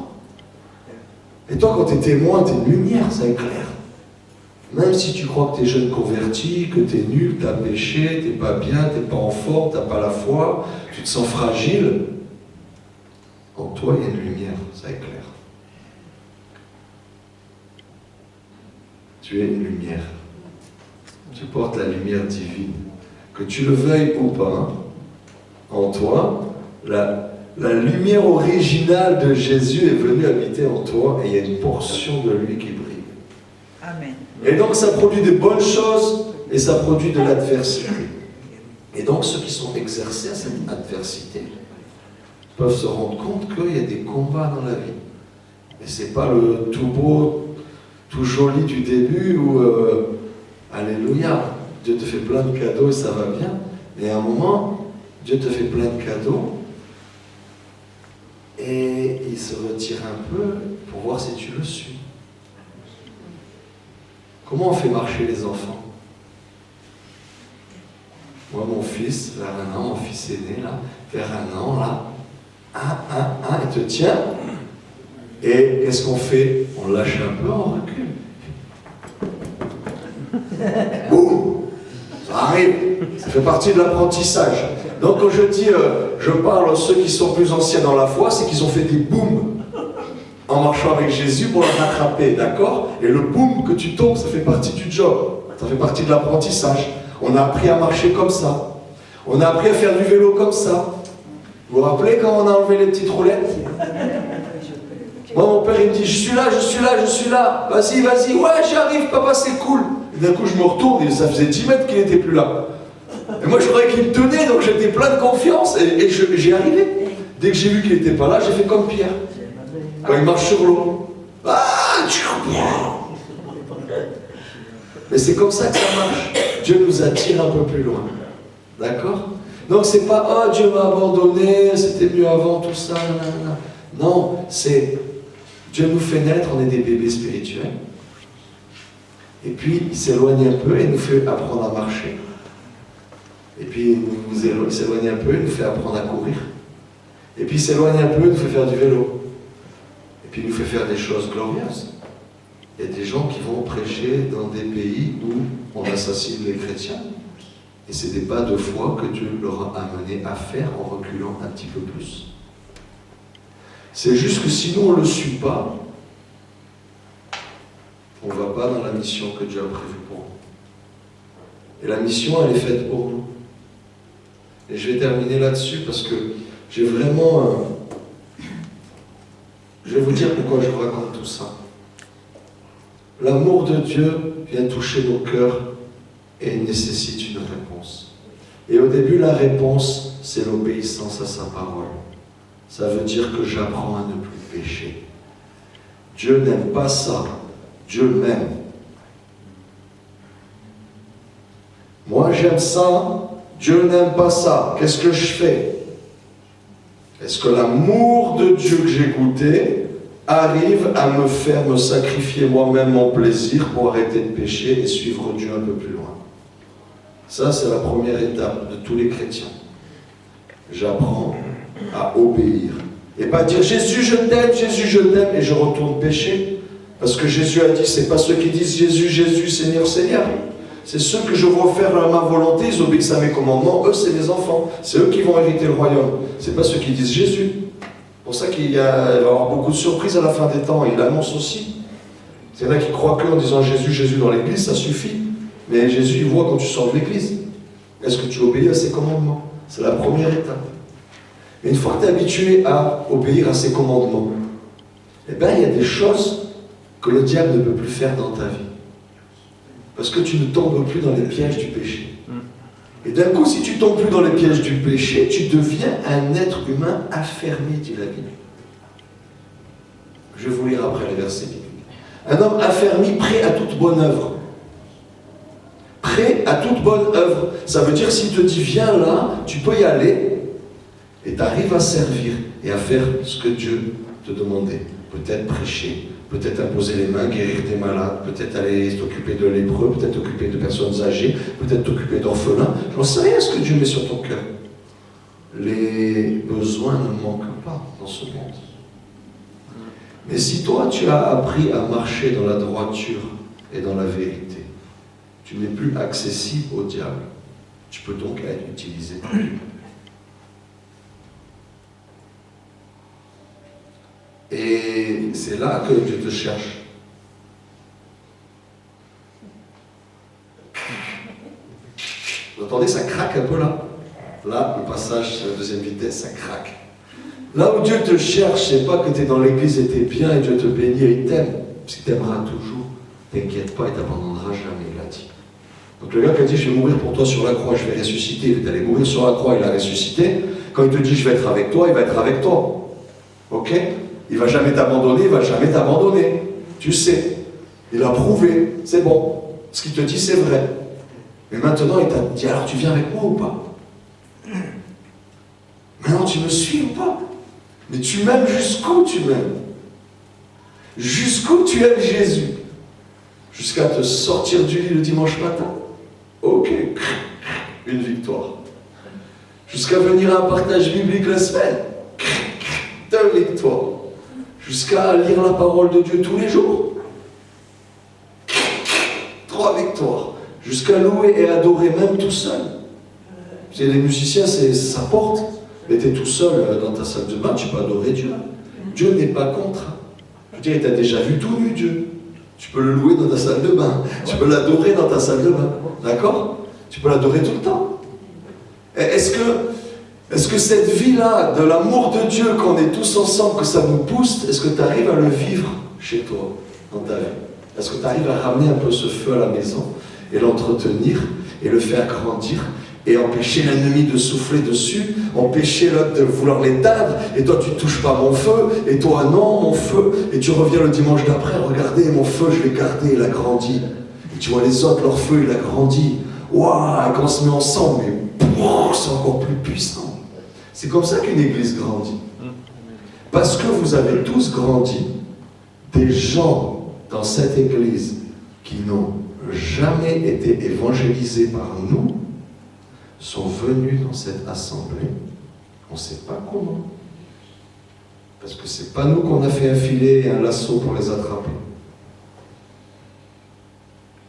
Et toi, quand tu es témoin, tu es une lumière, ça éclaire. Même si tu crois que tu es jeune converti, que tu es nul, tu as péché, tu n'es pas bien, tu n'es pas en forme, tu n'as pas la foi, tu te sens fragile, en toi, il y a une lumière, ça éclaire. Tu es une lumière. Tu portes la lumière divine. Que tu le veuilles ou pas, en toi, la lumière originale de Jésus est venue habiter en toi et il y a une portion de lui qui brille. Amen. Et donc ça produit des bonnes choses et ça produit de l'adversité. Et donc ceux qui sont exercés à cette adversité peuvent se rendre compte qu'il y a des combats dans la vie. Et c'est pas le tout beau, tout joli du début où alléluia, Dieu te fait plein de cadeaux et ça va bien. Mais à un moment, Dieu te fait plein de cadeaux et il se retire un peu pour voir si tu le suis. Comment on fait marcher les enfants? Moi, mon fils, vers 1 an, mon fils aîné, là, vers 1 an, là, il te tient. Et qu'est-ce qu'on fait? On lâche un peu, on recule. Boum! Ça arrive. Ça fait partie de l'apprentissage. Donc quand je dis, je parle à ceux qui sont plus anciens dans la foi, c'est qu'ils ont fait des booms en marchant avec Jésus pour le rattraper, d'accord? Et le boom que tu tombes, ça fait partie du job. Ça fait partie de l'apprentissage. On a appris à marcher comme ça. On a appris à faire du vélo comme ça. Vous vous rappelez quand on a enlevé les petites roulettes? Moi, mon père, il me dit, je suis là, je suis là, je suis là. Vas-y, vas-y. Ouais, j'arrive, papa, c'est cool. Et d'un coup, je me retourne et ça faisait 10 mètres qu'il n'était plus là. Et moi, je croyais qu'il me tenait, donc j'étais plein de confiance. Et j'y arrivais. Dès que j'ai vu qu'il n'était pas là, j'ai fait comme Pierre. Quand il marche sur l'eau. Mais c'est comme ça que ça marche. Dieu nous attire un peu plus loin. D'accord? Donc c'est pas, oh Dieu m'a abandonné, c'était mieux avant, tout ça. Nanana. Non, c'est Dieu nous fait naître, on est des bébés spirituels. Et puis il s'éloigne un peu et nous fait apprendre à marcher. Et puis il s'éloigne un peu et nous fait apprendre à courir. Et puis il s'éloigne un peu et nous fait faire du vélo. Et puis il nous fait faire des choses glorieuses. Il y a des gens qui vont prêcher dans des pays où on assassine les chrétiens. Et c'est des pas de foi que Dieu leur a amené à faire en reculant un petit peu plus. C'est juste que si nous on ne le suit pas, on ne va pas dans la mission que Dieu a prévue pour nous. Et la mission, elle est faite pour nous. Et je vais terminer là-dessus parce que j'ai vraiment... Je vais vous dire pourquoi je vous raconte tout ça. L'amour de Dieu vient toucher nos cœurs et nécessite une réponse. Et au début, la réponse, c'est l'obéissance à sa parole. Ça veut dire que j'apprends à ne plus pécher. Dieu n'aime pas ça. Dieu m'aime. Moi, j'aime ça. Dieu n'aime pas ça. Qu'est-ce que je fais? Est-ce que l'amour de Dieu que j'ai goûté arrive à me faire me sacrifier moi-même mon plaisir pour arrêter de pécher et suivre Dieu un peu plus loin? Ça, c'est la première étape de tous les chrétiens. J'apprends à obéir. Et pas dire Jésus je t'aime, et je retourne pécher. Parce que Jésus a dit, c'est pas ceux qui disent Jésus, Jésus, Seigneur, Seigneur. C'est ceux que je veux faire à ma volonté, ils obéissent à mes commandements, eux c'est mes enfants. C'est eux qui vont hériter le royaume. C'est pas ceux qui disent Jésus. C'est pour ça qu'il va y avoir beaucoup de surprises à la fin des temps. Il annonce aussi. Il y en a qui croient qu'en disant Jésus, Jésus dans l'église, ça suffit. Mais Jésus, il voit quand tu sors de l'église. Est-ce que tu obéis à ses commandements? C'est la première étape. Mais une fois que tu es habitué à obéir à ses commandements, eh bien, il y a des choses que le diable ne peut plus faire dans ta vie. Parce que tu ne tombes plus dans les pièges du péché. Et d'un coup, si tu ne tombes plus dans les pièges du péché, tu deviens un être humain affermi, dit la Bible. Je vais vous lire après les versets bibliques. Un homme affermi, prêt à toute bonne œuvre. Prêt à toute bonne œuvre. Ça veut dire s'il te dit viens là, tu peux y aller et tu arrives à servir et à faire ce que Dieu te demandait. Peut-être prêcher, peut-être imposer les mains, guérir des malades, peut-être aller t'occuper de lépreux, peut-être t'occuper de personnes âgées, peut-être t'occuper d'orphelins. J'en sais rien ce que Dieu met sur ton cœur. Les besoins ne manquent pas dans ce monde. Mais si toi tu as appris à marcher dans la droiture et dans la vérité, tu n'es plus accessible au diable. Tu peux donc être utilisé par Dieu. Et c'est là que Dieu te cherche. Vous entendez, ça craque un peu là. Là, le passage sur la deuxième vitesse, ça craque. Là où Dieu te cherche, c'est pas que tu es dans l'église et tu es bien et Dieu te bénit et il t'aime. Parce qu'il t'aimera toujours. T'inquiète pas, il t'abandonnera jamais, il a dit. Donc le gars qui a dit je vais mourir pour toi sur la croix, je vais ressusciter, il est allé mourir sur la croix, il a ressuscité. Quand il te dit je vais être avec toi, il va être avec toi. Ok? Il ne va jamais t'abandonner, il ne va jamais t'abandonner. Tu sais. Il a prouvé, c'est bon. Ce qu'il te dit, c'est vrai. Mais maintenant, il t'a dit alors tu viens avec moi ou pas? Maintenant, tu me suis ou pas? Mais tu m'aimes jusqu'où tu m'aimes? Jusqu'où tu aimes Jésus? Jusqu'à te sortir du lit le dimanche matin? Ok, une victoire. Jusqu'à venir à un partage biblique la semaine? Deux victoires. Jusqu'à lire la parole de Dieu tous les jours? 3 victoires. Jusqu'à louer et adorer même tout seul. Les musiciens, ça porte. Mais tu es tout seul dans ta salle de bain, tu peux adorer Dieu. Dieu n'est pas contre. Je veux dire, tu as déjà vu tout nu, Dieu. Tu peux le louer dans ta salle de bain. Tu peux l'adorer dans ta salle de bain. D'accord? Tu peux l'adorer tout le temps. Est-ce que cette vie-là, de l'amour de Dieu, qu'on est tous ensemble, que ça nous booste, est-ce que tu arrives à le vivre chez toi, dans ta vie? Est-ce que tu arrives à ramener un peu ce feu à la maison et l'entretenir et le faire grandir et empêcher l'ennemi de souffler dessus, empêcher l'autre de vouloir l'éteindre, et toi tu ne touches pas mon feu, et toi non mon feu, et tu reviens le dimanche d'après, regardez mon feu je l'ai gardé, il a grandi. Et tu vois les autres, leur feu il a grandi. Waouh, quand on se met ensemble, mais c'est encore plus puissant. C'est comme ça qu'une église grandit. Parce que vous avez tous grandi, des gens dans cette église qui n'ont jamais été évangélisés par nous, sont venus dans cette assemblée, on ne sait pas comment. Parce que ce n'est pas nous qu'on a fait un filet et un lasso pour les attraper.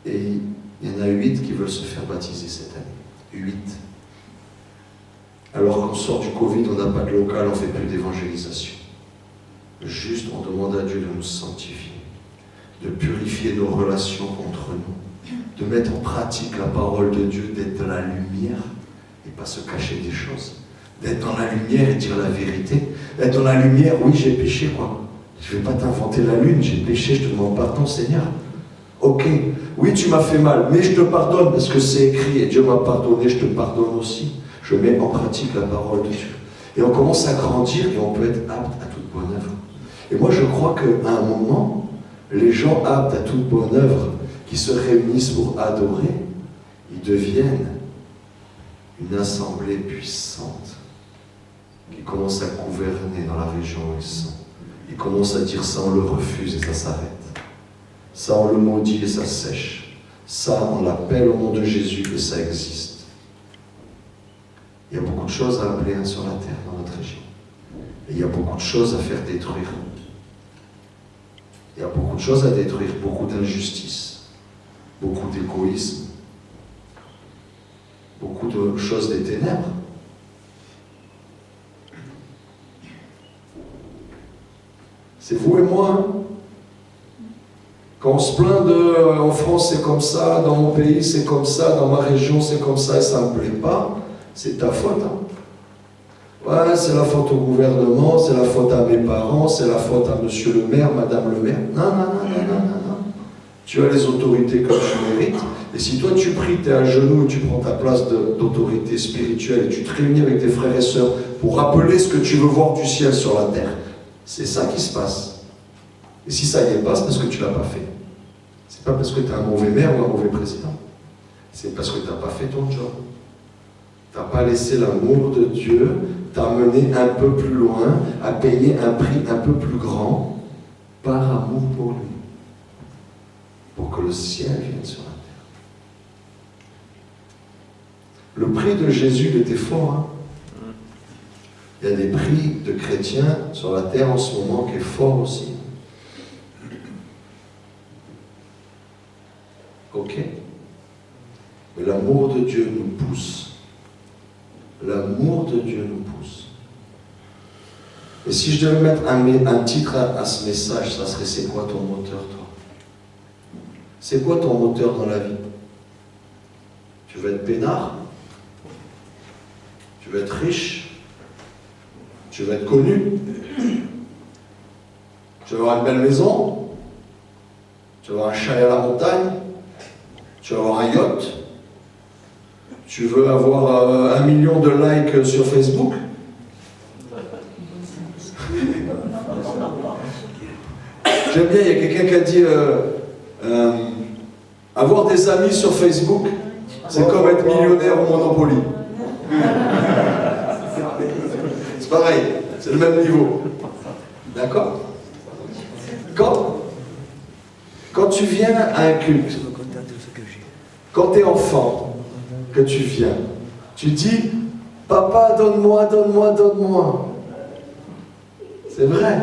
Et il y en a 8 qui veulent se faire baptiser cette année. 8. Alors qu'on sort du Covid, on n'a pas de local, on ne fait plus d'évangélisation. Juste, on demande à Dieu de nous sanctifier, de purifier nos relations entre nous, de mettre en pratique la parole de Dieu, d'être dans la lumière et pas se cacher des choses. D'être dans la lumière et dire la vérité. D'être dans la lumière, oui, j'ai péché, quoi. Je ne vais pas t'inventer la lune, j'ai péché, je te demande pardon, Seigneur. Ok, oui, tu m'as fait mal, mais je te pardonne parce que c'est écrit et Dieu m'a pardonné, je te pardonne aussi. Je mets en pratique la parole de Dieu. Et on commence à grandir et on peut être apte à toute bonne œuvre. Et moi, je crois qu'à un moment, les gens aptes à toute bonne œuvre qui se réunissent pour adorer, ils deviennent une assemblée puissante qui commence à gouverner dans la région où ils sont. Ils commencent à dire ça, on le refuse et ça s'arrête. Ça, on le maudit et ça sèche. Ça, on l'appelle au nom de Jésus et ça existe. Il y a beaucoup de choses à appeler sur la terre dans notre région. Et il y a beaucoup de choses à faire détruire. Il y a beaucoup de choses à détruire, beaucoup d'injustice, beaucoup d'égoïsme, beaucoup de choses des ténèbres. C'est vous et moi. Quand on se plaint de en France c'est comme ça, dans mon pays c'est comme ça, dans ma région c'est comme ça et ça ne me plaît pas, c'est ta faute. Hein. Ouais, c'est la faute au gouvernement, c'est la faute à mes parents, c'est la faute à monsieur le maire, madame le maire. Non. Tu as les autorités comme tu mérites. Et si toi tu pries, tu es à genoux et tu prends ta place d'autorité spirituelle et tu te réunis avec tes frères et sœurs pour rappeler ce que tu veux voir du ciel sur la terre, c'est ça qui se passe. Et si ça y est pas, c'est parce que tu l'as pas fait. C'est pas parce que tu es un mauvais maire ou un mauvais président. C'est parce que tu n'as pas fait ton job. Tu n'as pas laissé l'amour de Dieu t'amener un peu plus loin, à payer un prix un peu plus grand par amour pour lui. Pour que le ciel vienne sur la terre. Le prix de Jésus, il était fort. Hein? Il y a des prix de chrétiens sur la terre en ce moment qui est fort aussi. Ok? Mais l'amour de Dieu nous pousse. L'amour de Dieu nous pousse. Et si je devais mettre un titre à ce message, ça serait: c'est quoi ton moteur, toi? C'est quoi ton moteur dans la vie? Tu veux être peinard? Tu veux être riche? Tu veux être connu? Tu veux avoir une belle maison? Tu veux avoir un chalet à la montagne? Tu veux avoir un yacht? Tu veux avoir 1 million de likes sur Facebook? J'aime bien, il y a quelqu'un qui a dit avoir des amis sur Facebook, c'est comme être millionnaire au Monopoly. C'est pareil, c'est le même niveau. D'accord? Quand tu viens à un culte, quand tu es enfant, que tu viens, tu dis: papa, donne-moi, donne-moi, donne-moi. C'est vrai.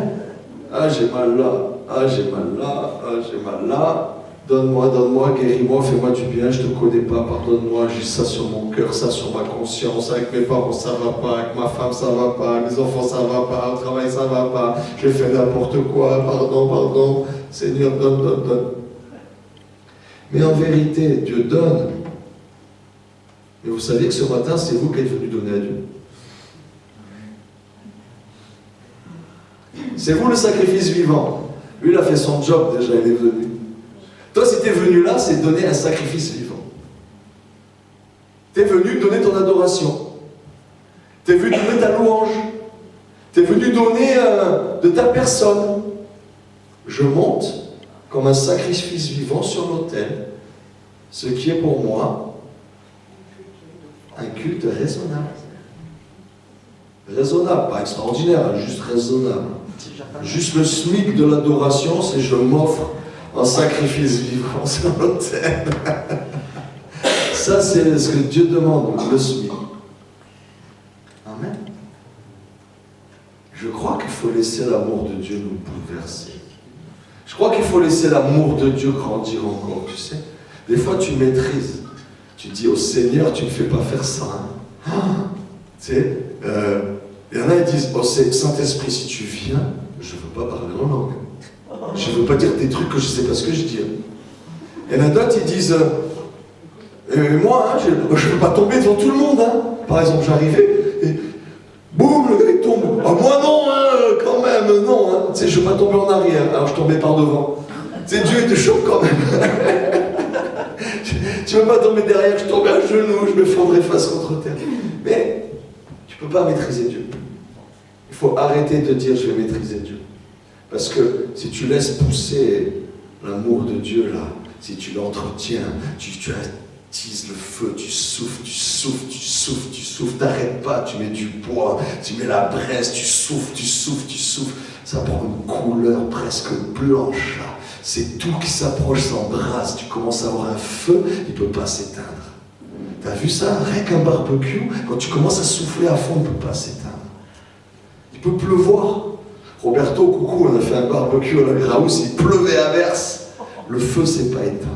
Ah, j'ai mal là, ah, j'ai mal là, ah, j'ai mal là. Donne-moi, donne-moi, guéris-moi, fais-moi du bien, je ne te connais pas, pardonne-moi, j'ai ça sur mon cœur, ça sur ma conscience, avec mes parents ça va pas, avec ma femme ça va pas, mes enfants ça va pas, au travail ça va pas, j'ai fait n'importe quoi, pardon, pardon, Seigneur, donne, donne, donne. Mais en vérité, Dieu donne. Et vous savez que ce matin, c'est vous qui êtes venus donner à Dieu. C'est vous le sacrifice vivant. Lui, il a fait son job déjà, il est venu. Toi, si tu es venu là, c'est donner un sacrifice vivant. Tu es venu donner ton adoration. Tu es venu donner ta louange. Tu es venu donner de ta personne. Je monte comme un sacrifice vivant sur l'autel, ce qui est pour moi un culte raisonnable. Raisonnable, pas extraordinaire, juste raisonnable. Juste le SMIC de l'adoration, c'est je m'offre en sacrifice vivant sur l'autel. Ça, c'est ce que Dieu demande, le SMIC. Amen. Je crois qu'il faut laisser l'amour de Dieu nous bouleverser. Je crois qu'il faut laisser l'amour de Dieu grandir encore, tu sais. Des fois, tu maîtrises. Tu dis au Seigneur, tu ne me fais pas faire ça. Hein. Tu sais, il y en a qui disent, oh Saint-Esprit, si tu viens, je ne veux pas parler en langue. Je ne veux pas dire des trucs que je ne sais pas ce que je dis. Il y en a d'autres, ils disent, moi, hein, je ne veux pas tomber devant tout le monde. Hein. Par exemple, j'arrivais et boum, le gars il tombe. Ah, moi non, hein, quand même, non. Hein. Tu sais, je ne veux pas tomber en arrière, alors je tombais par devant. Tu sais, Dieu il te choque quand même. Tu ne veux pas tomber derrière, je tombe à genoux, je me fondrais face contre terre. Mais tu ne peux pas maîtriser Dieu. Il faut arrêter de dire je vais maîtriser Dieu. Parce que si tu laisses pousser l'amour de Dieu là, si tu l'entretiens, tu attises le feu, tu souffles, tu souffles, tu souffles, tu souffles, t'arrêtes pas, tu mets du bois, tu mets la braise, tu souffles, tu souffles, tu souffles, ça prend une couleur presque blanche là. C'est tout qui s'approche, s'embrasse, tu commences à avoir un feu, il ne peut pas s'éteindre. T'as vu ça? Rien qu'un barbecue, quand tu commences à souffler à fond, il ne peut pas s'éteindre. Il peut pleuvoir. Roberto, coucou, on a fait un barbecue à la Graus, il pleuvait à verse. Le feu ne s'est pas éteint.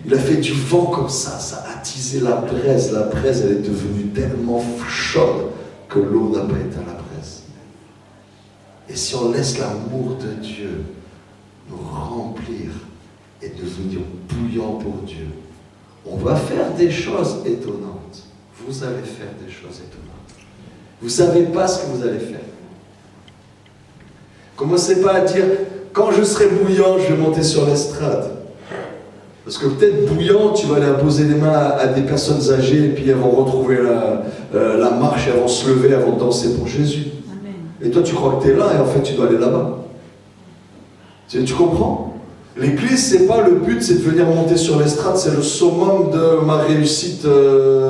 Il a fait du vent comme ça a attisé la braise. La braise, elle est devenue tellement chaude que l'eau n'a pas éteint la braise. Et si on laisse l'amour de Dieu nous remplir et devenir bouillant pour Dieu, on va faire des choses étonnantes. Vous allez faire des choses étonnantes. Vous ne savez pas ce que vous allez faire. Commencez pas à dire, quand je serai bouillant, je vais monter sur l'estrade. Parce que peut-être bouillant, tu vas aller imposer les mains à des personnes âgées et puis elles vont retrouver la marche et elles vont se lever, elles vont danser pour Jésus. Amen. Et toi, tu crois que tu es là et en fait, tu dois aller là-bas. Tu comprends? L'église, c'est pas le but, c'est de venir monter sur l'estrade, c'est le summum de ma réussite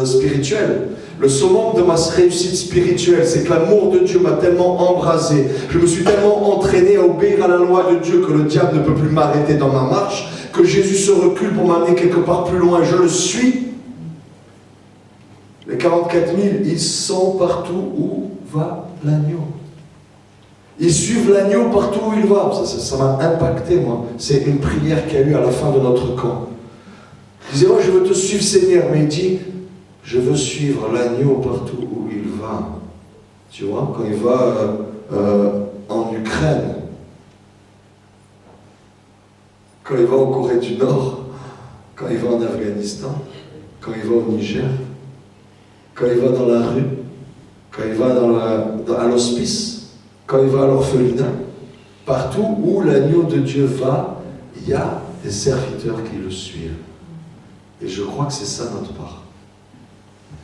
spirituelle. Le summum de ma réussite spirituelle, c'est que l'amour de Dieu m'a tellement embrasé, je me suis tellement entraîné à obéir à la loi de Dieu que le diable ne peut plus m'arrêter dans ma marche, que Jésus se recule pour m'amener quelque part plus loin, je le suis. Les 44 000, ils sont partout où va l'agneau. Ils suivent l'agneau partout où il va. Ça m'a impacté, moi. C'est une prière qu'il y a eu à la fin de notre camp. Il disait, moi, je veux te suivre, Seigneur. Mais il dit, je veux suivre l'agneau partout où il va. Tu vois, quand il va en Ukraine, quand il va en Corée du Nord, quand il va en Afghanistan, quand il va au Niger, quand il va dans la rue, quand il va à l'hospice, quand il va à l'orphelinat, partout où l'agneau de Dieu va, il y a des serviteurs qui le suivent. Et je crois que c'est ça notre part.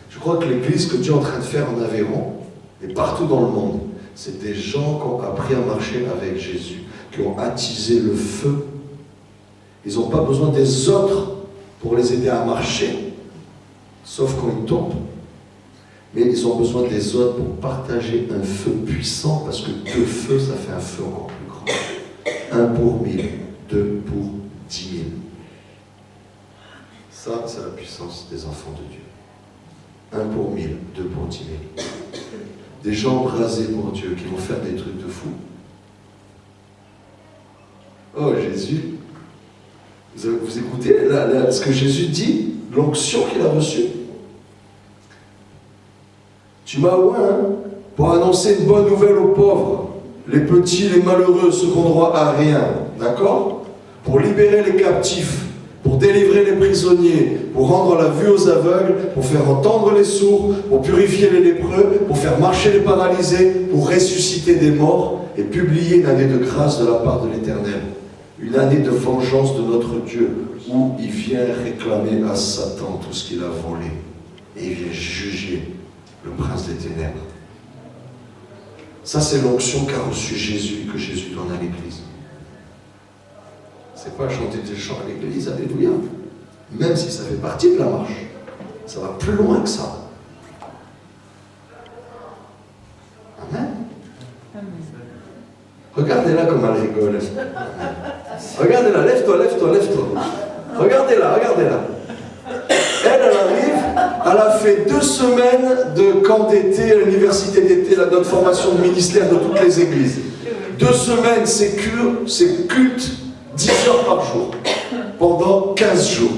Je crois que l'église que Dieu est en train de faire en Aveyron, et partout dans le monde, c'est des gens qui ont appris à marcher avec Jésus, qui ont attisé le feu. Ils n'ont pas besoin des autres pour les aider à marcher, sauf quand ils tombent. Mais ils ont besoin des autres pour partager un feu puissant, parce que 2 feux, ça fait un feu encore plus grand. 1 pour 1000, 2 pour 10 000. Ça, c'est la puissance des enfants de Dieu. 1 pour 1000, 2 pour 10 000. Des gens rasés pour Dieu, qui vont faire des trucs de fou. Oh, Jésus, vous écoutez ce que Jésus dit, l'onction qu'il a reçue. Tu m'as oint pour annoncer une bonne nouvelle aux pauvres, les petits, les malheureux, ceux qui n'ont droit à rien, d'accord? Pour libérer les captifs, pour délivrer les prisonniers, pour rendre la vue aux aveugles, pour faire entendre les sourds, pour purifier les lépreux, pour faire marcher les paralysés, pour ressusciter des morts et publier une année de grâce de la part de l'Éternel. Une année de vengeance de notre Dieu, où il vient réclamer à Satan tout ce qu'il a volé. Et il vient juger le prince des ténèbres. Ça, c'est l'onction qu'a reçu Jésus, que Jésus donne à l'église. C'est pas chanter des chants à l'église, alléluia. Même si ça fait partie de la marche. Ça va plus loin que ça. Amen. Regardez-la comme elle rigole. Regardez-la, lève-toi. Regardez-la. Elle arrive, elle a fait 2 semaines de camp d'été, à l'université d'été, notre formation de ministère de toutes les églises. 2 semaines, c'est culte, 10 heures par jour, pendant 15 jours.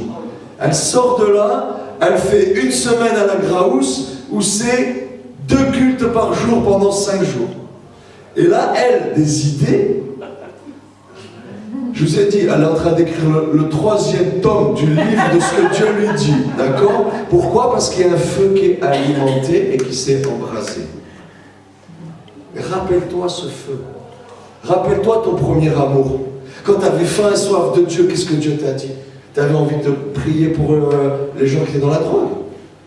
Elle sort de là, elle fait 1 semaine à la Graousse, où c'est 2 cultes par jour pendant 5 jours. Et là, elle, des idées. Je vous ai dit, elle est en train d'écrire le 3e tome du livre de ce que Dieu lui dit. D'accord? Pourquoi? Parce qu'il y a un feu qui est alimenté et qui s'est embrasé. Mais rappelle-toi ce feu. Rappelle-toi ton premier amour. Quand tu avais faim et soif de Dieu, qu'est-ce que Dieu t'a dit? Tu avais envie de prier pour les gens qui étaient dans la drogue.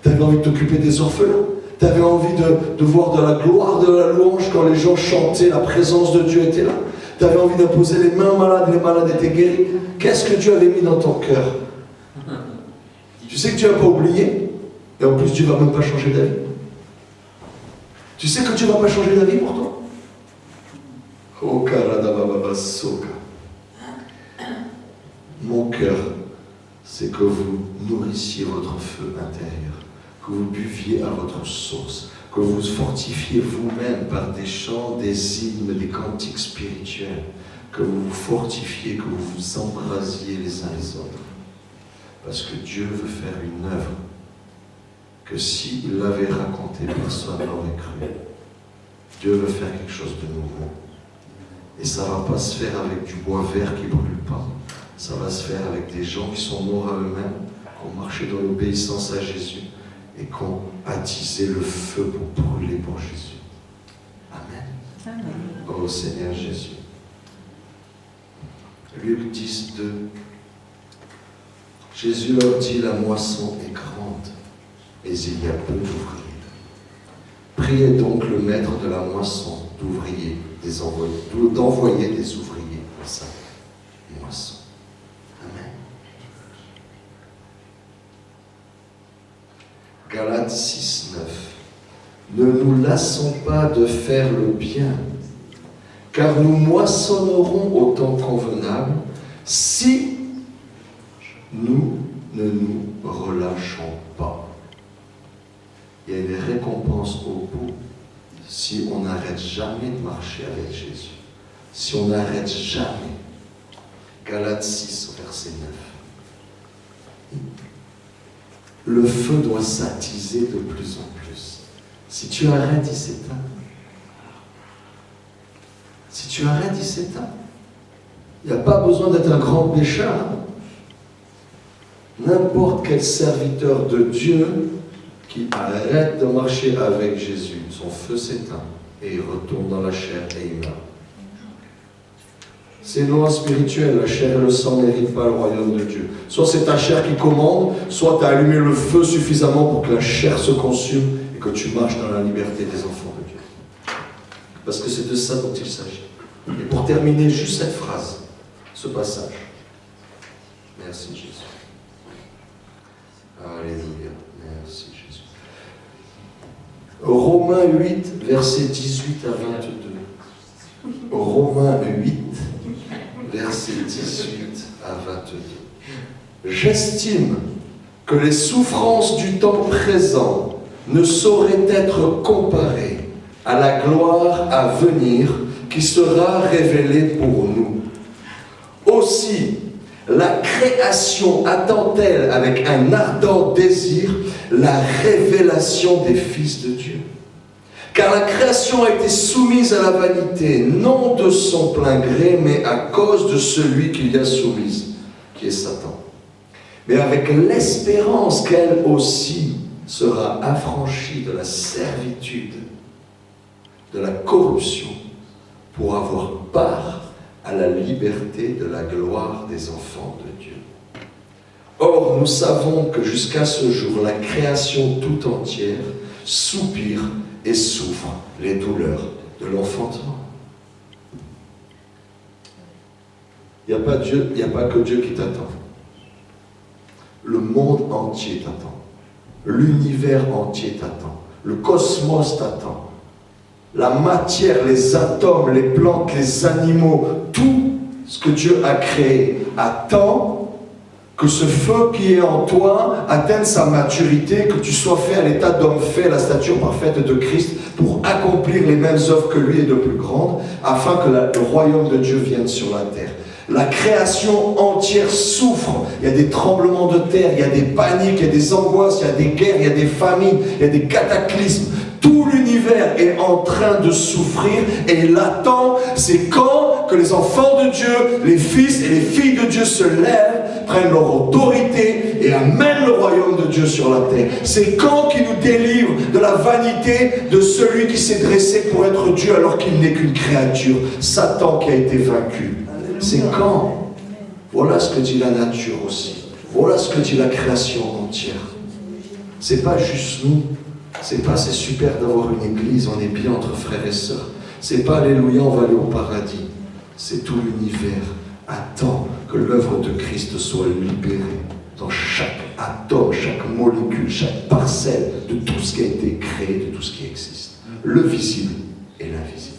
Tu avais envie de t'occuper des orphelins. Tu avais envie de voir de la gloire, de la louange quand les gens chantaient, la présence de Dieu était là. Tu avais envie d'imposer les mains aux malades, les malades étaient guéris. Qu'est-ce que Dieu avait mis dans ton cœur? Tu sais que Dieu n'a pas oublié, et en plus Dieu ne va même pas changer d'avis. Tu sais que Dieu ne va pas changer d'avis pour toi? Oh, Karadababa Soka. Mon cœur, c'est que vous nourrissiez votre feu intérieur, que vous buviez à votre source, que vous fortifiez vous-même par des chants, des hymnes, des cantiques spirituels, que vous vous fortifiez, que vous vous embrasiez les uns les autres. Parce que Dieu veut faire une œuvre que s'il l'avait racontée, personne n'aurait cru. Dieu veut faire quelque chose de nouveau. Et ça ne va pas se faire avec du bois vert qui ne brûle pas. Ça va se faire avec des gens qui sont morts à eux-mêmes, qui ont marché dans l'obéissance à Jésus et qui ont attisé le feu pour brûler pour Jésus. Amen. Amen. Oh Seigneur Jésus. Luc 10, 2. Jésus leur dit, la moisson est grande, mais il y a peu d'ouvriers. Priez donc le maître de la moisson d'envoyer des ouvriers pour ça. Galates 6, 9. Ne nous lassons pas de faire le bien, car nous moissonnerons au temps convenable si nous ne nous relâchons pas. Il y a une récompense au bout si on n'arrête jamais de marcher avec Jésus. Si on n'arrête jamais. Galates 6, verset 9. Le feu doit s'attiser de plus en plus. Si tu arrêtes, il s'éteint. Si tu arrêtes, il s'éteint. Il n'y a pas besoin d'être un grand pécheur. N'importe quel serviteur de Dieu qui arrête de marcher avec Jésus, son feu s'éteint et il retourne dans la chair et il meurt. C'est une loi spirituelle, la chair et le sang n'héritent pas le royaume de Dieu. Soit c'est ta chair qui commande, soit tu as allumé le feu suffisamment pour que la chair se consume et que tu marches dans la liberté des enfants de Dieu. Parce que c'est de ça dont il s'agit. Et pour terminer, juste cette phrase, ce passage. Merci Jésus. Alléluia. Merci Jésus. Romains 8, versets 18 à 22. Romains 8, versets 18 à 22. J'estime que les souffrances du temps présent ne sauraient être comparées à la gloire à venir qui sera révélée pour nous. Aussi, la création attend-elle avec un ardent désir la révélation des fils de Dieu. Car la création a été soumise à la vanité, non de son plein gré, mais à cause de celui qui l'y a soumise, qui est Satan. Mais avec l'espérance qu'elle aussi sera affranchie de la servitude, de la corruption, pour avoir part à la liberté de la gloire des enfants de Dieu. Or, nous savons que jusqu'à ce jour, la création tout entière soupire et souffre les douleurs de l'enfantement. Il n'y a pas que Dieu qui t'attend. Le monde entier t'attend. L'univers entier t'attend. Le cosmos t'attend. La matière, les atomes, les plantes, les animaux, tout ce que Dieu a créé attend que ce feu qui est en toi atteigne sa maturité, que tu sois fait à l'état d'homme fait, à la stature parfaite de Christ, pour accomplir les mêmes œuvres que lui et de plus grandes, afin que le royaume de Dieu vienne sur la terre. La création entière souffre. Il y a des tremblements de terre, il y a des paniques, il y a des angoisses, il y a des guerres, il y a des famines, il y a des cataclysmes. Tout l'univers est en train de souffrir et il attend, c'est quand que les enfants de Dieu, les fils et les filles de Dieu se lèvent, prennent leur autorité et amènent le royaume de Dieu sur la terre. C'est quand qu'il nous délivre de la vanité de celui qui s'est dressé pour être Dieu alors qu'il n'est qu'une créature, Satan qui a été vaincu. C'est quand? Voilà ce que dit la nature aussi. Voilà ce que dit la création entière. C'est pas juste nous. C'est pas c'est super d'avoir une église, on est bien entre frères et sœurs. C'est pas alléluia, on va aller au paradis. C'est tout l'univers attend que l'œuvre de Christ soit libérée dans chaque atome, chaque molécule, chaque parcelle de tout ce qui a été créé, de tout ce qui existe. Le visible et l'invisible.